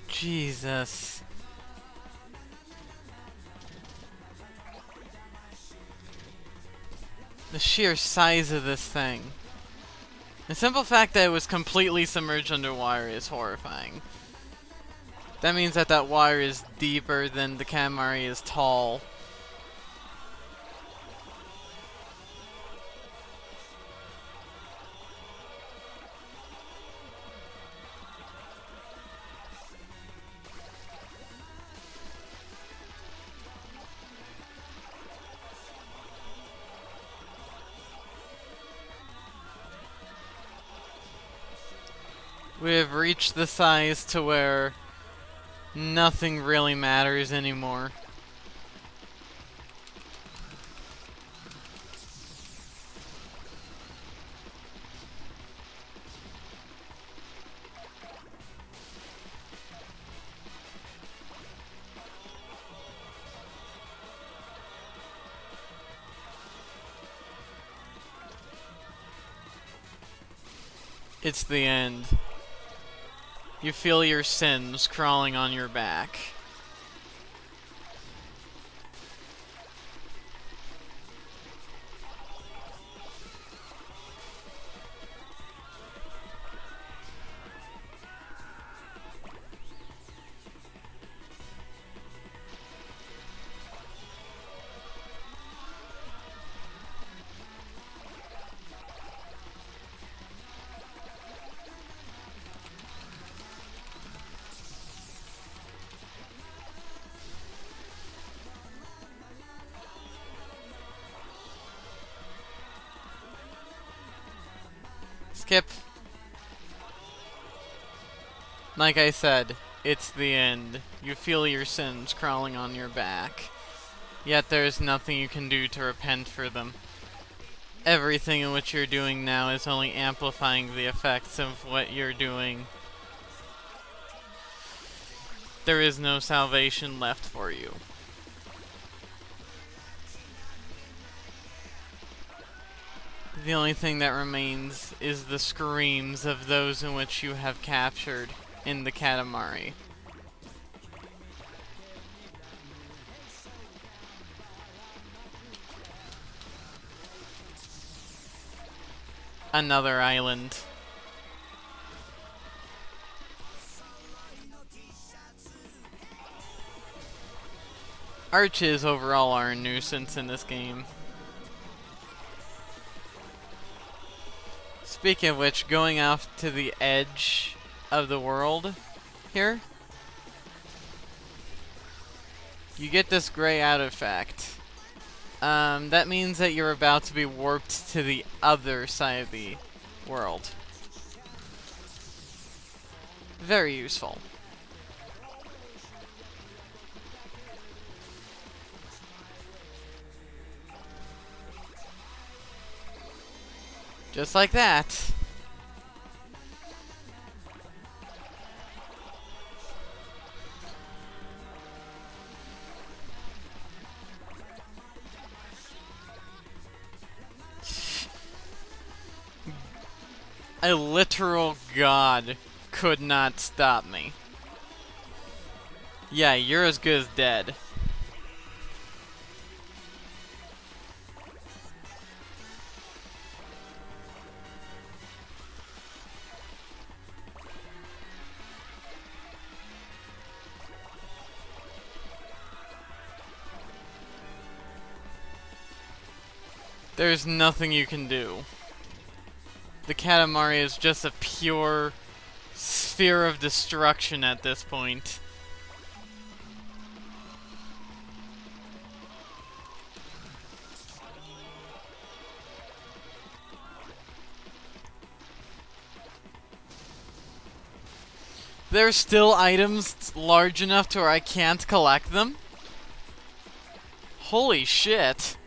A: Jesus. The sheer size of this thing. The simple fact that it was completely submerged underwater is horrifying. That means that that water is deeper than the Katamari is tall. We have reached the size to where nothing really matters anymore. It's the end. You feel your sins crawling on your back. Skip. Like I said, it's the end. You feel your sins crawling on your back. Yet there is nothing you can do to repent for them. Everything in which you're doing now is only amplifying the effects of what you're doing. There is no salvation left for you. The only thing that remains is the screams of those in which you have captured in the Katamari. Another island. Arches overall are a nuisance in this game. Speaking of which, going off to the edge of the world here, you get this gray out effect. That means that you're about to be warped to the other side of the world. Very useful. Just like that. A literal god could not stop me. Yeah, you're as good as dead. There's nothing you can do. The Katamari is just a pure sphere of destruction at this point. There's still items large enough to where I can't collect them? Holy shit.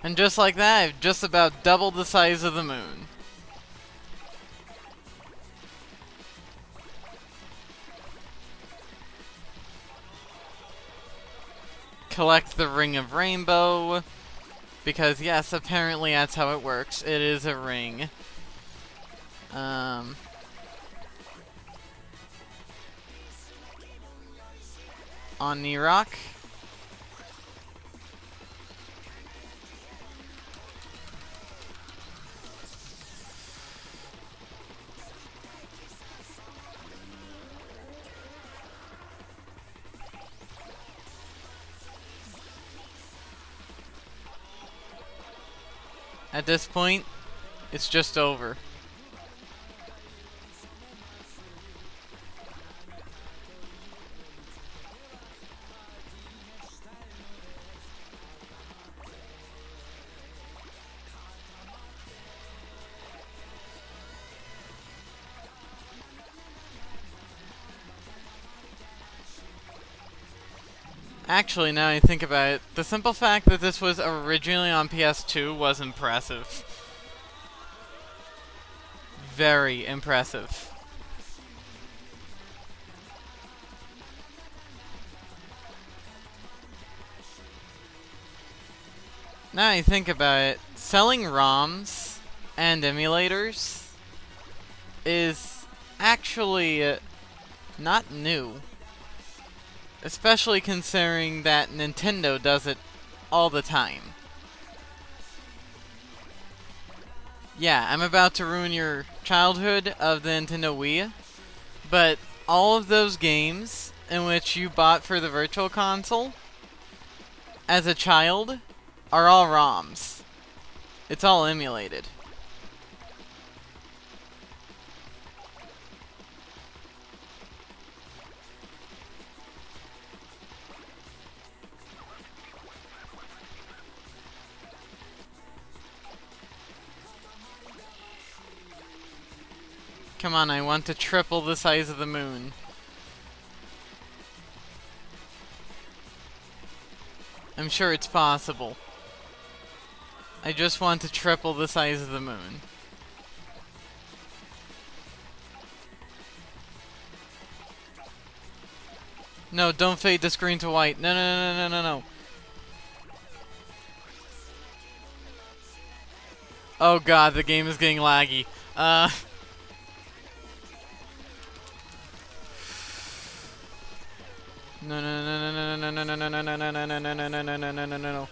A: And just like that, I've just about doubled the size of the moon. Collect the Ring of Rainbow. Because yes, apparently that's how it works. It is a ring. Omni Rock. At this point, it's just over. Actually, now I think about it, the simple fact that this was originally on PS2 was impressive. Very impressive. Now I think about it, selling ROMs and emulators is actually not new. Especially considering that Nintendo does it all the time. Yeah, I'm about to ruin your childhood of the Nintendo Wii, but all of those games in which you bought for the Virtual Console as a child are all ROMs. It's all emulated. Come on, I want to triple the size of the moon. I'm sure it's possible. I just want to triple the size of the moon. No, don't fade the screen to white. No, no, no, no, no, no. Oh god, the game is getting laggy. No, no, no, no, no, no, no, no, no, no, no, no, no, no, no, no, no, no, no, no.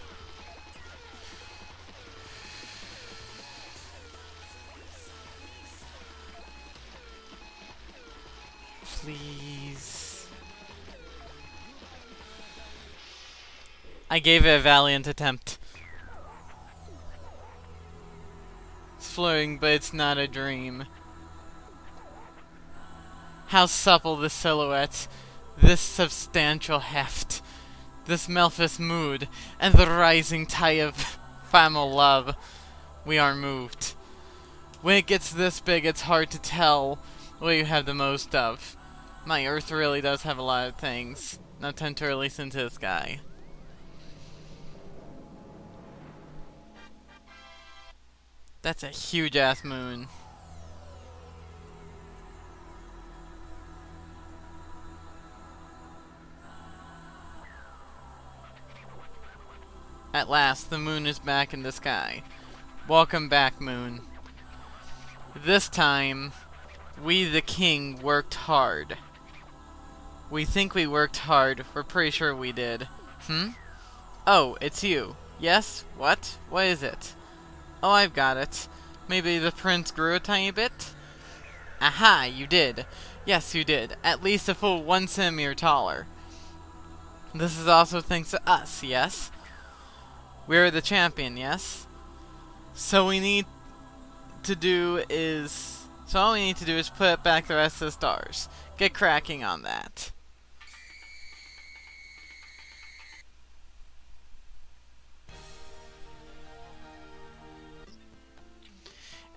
A: Please. I gave it a valiant attempt. It's flowing, but it's not a dream. How supple the silhouette. This substantial heft, this Melphus mood, and the rising tide of family love. We are moved. When it gets this big, it's hard to tell what you have the most of. My Earth really does have a lot of things. No time to release into the sky. That's a huge ass moon. At last, the moon is back in the sky. Welcome back, moon. This time, we the king worked hard. We think we worked hard. We're pretty sure we did. Oh, it's you. Yes? What? What is it? Oh, I've got it. Maybe the prince grew a tiny bit? Aha, you did. Yes, you did. At least a full 1 centimeter taller. This is also thanks to us, yes? We're the champion, yes? So all we need to do is put back the rest of the stars. Get cracking on that.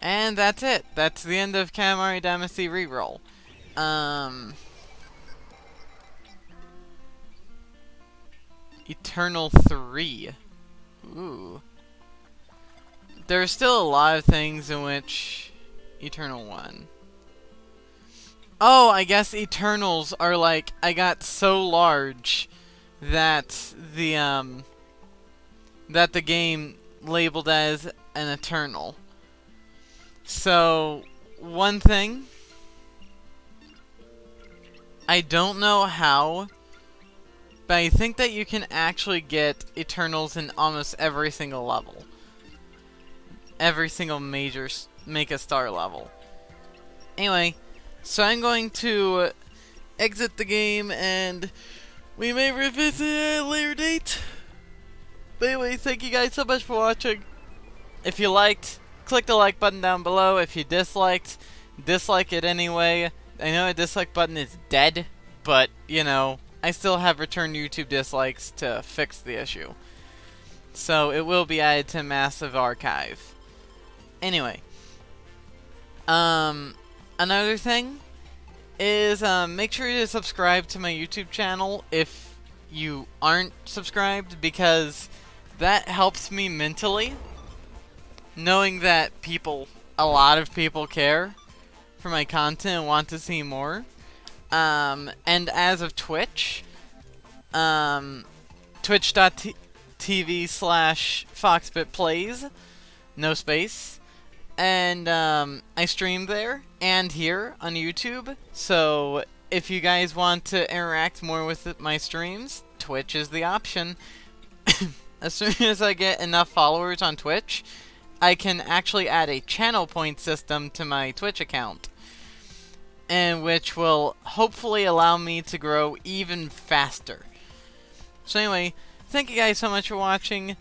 A: And that's it. That's the end of Katamari Damacy Reroll. Eternal 3. Ooh. There's still a lot of things in which Eternal 1. Oh, I guess Eternals are like, I got so large that the game labeled as an Eternal. So, one thing, I don't know how, but I think that you can actually get Eternals in almost every single level. Every single major Make a Star level. Anyway, so I'm going to exit the game and we may revisit it at a later date. But anyway, thank you guys so much for watching. If you liked, click the like button down below. If you disliked, dislike it anyway. I know a dislike button is dead, but, you know, I still have returned YouTube dislikes to fix the issue. So it will be added to Massive Archive. Anyway, another thing is make sure to subscribe to my YouTube channel if you aren't subscribed, because that helps me mentally, knowing that a lot of people care for my content and want to see more. And as of Twitch, twitch.tv/foxbitplays, no space. And I stream there and here on YouTube. So if you guys want to interact more with my streams, Twitch is the option. As soon as I get enough followers on Twitch, I can actually add a channel point system to my Twitch account, and which will hopefully allow me to grow even faster. So anyway, thank you guys so much for watching.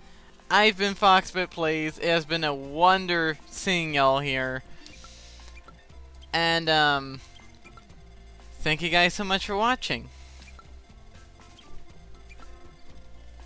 A: I've been Foxbit Plays. It has been a wonder seeing y'all here. And, thank you guys so much for watching.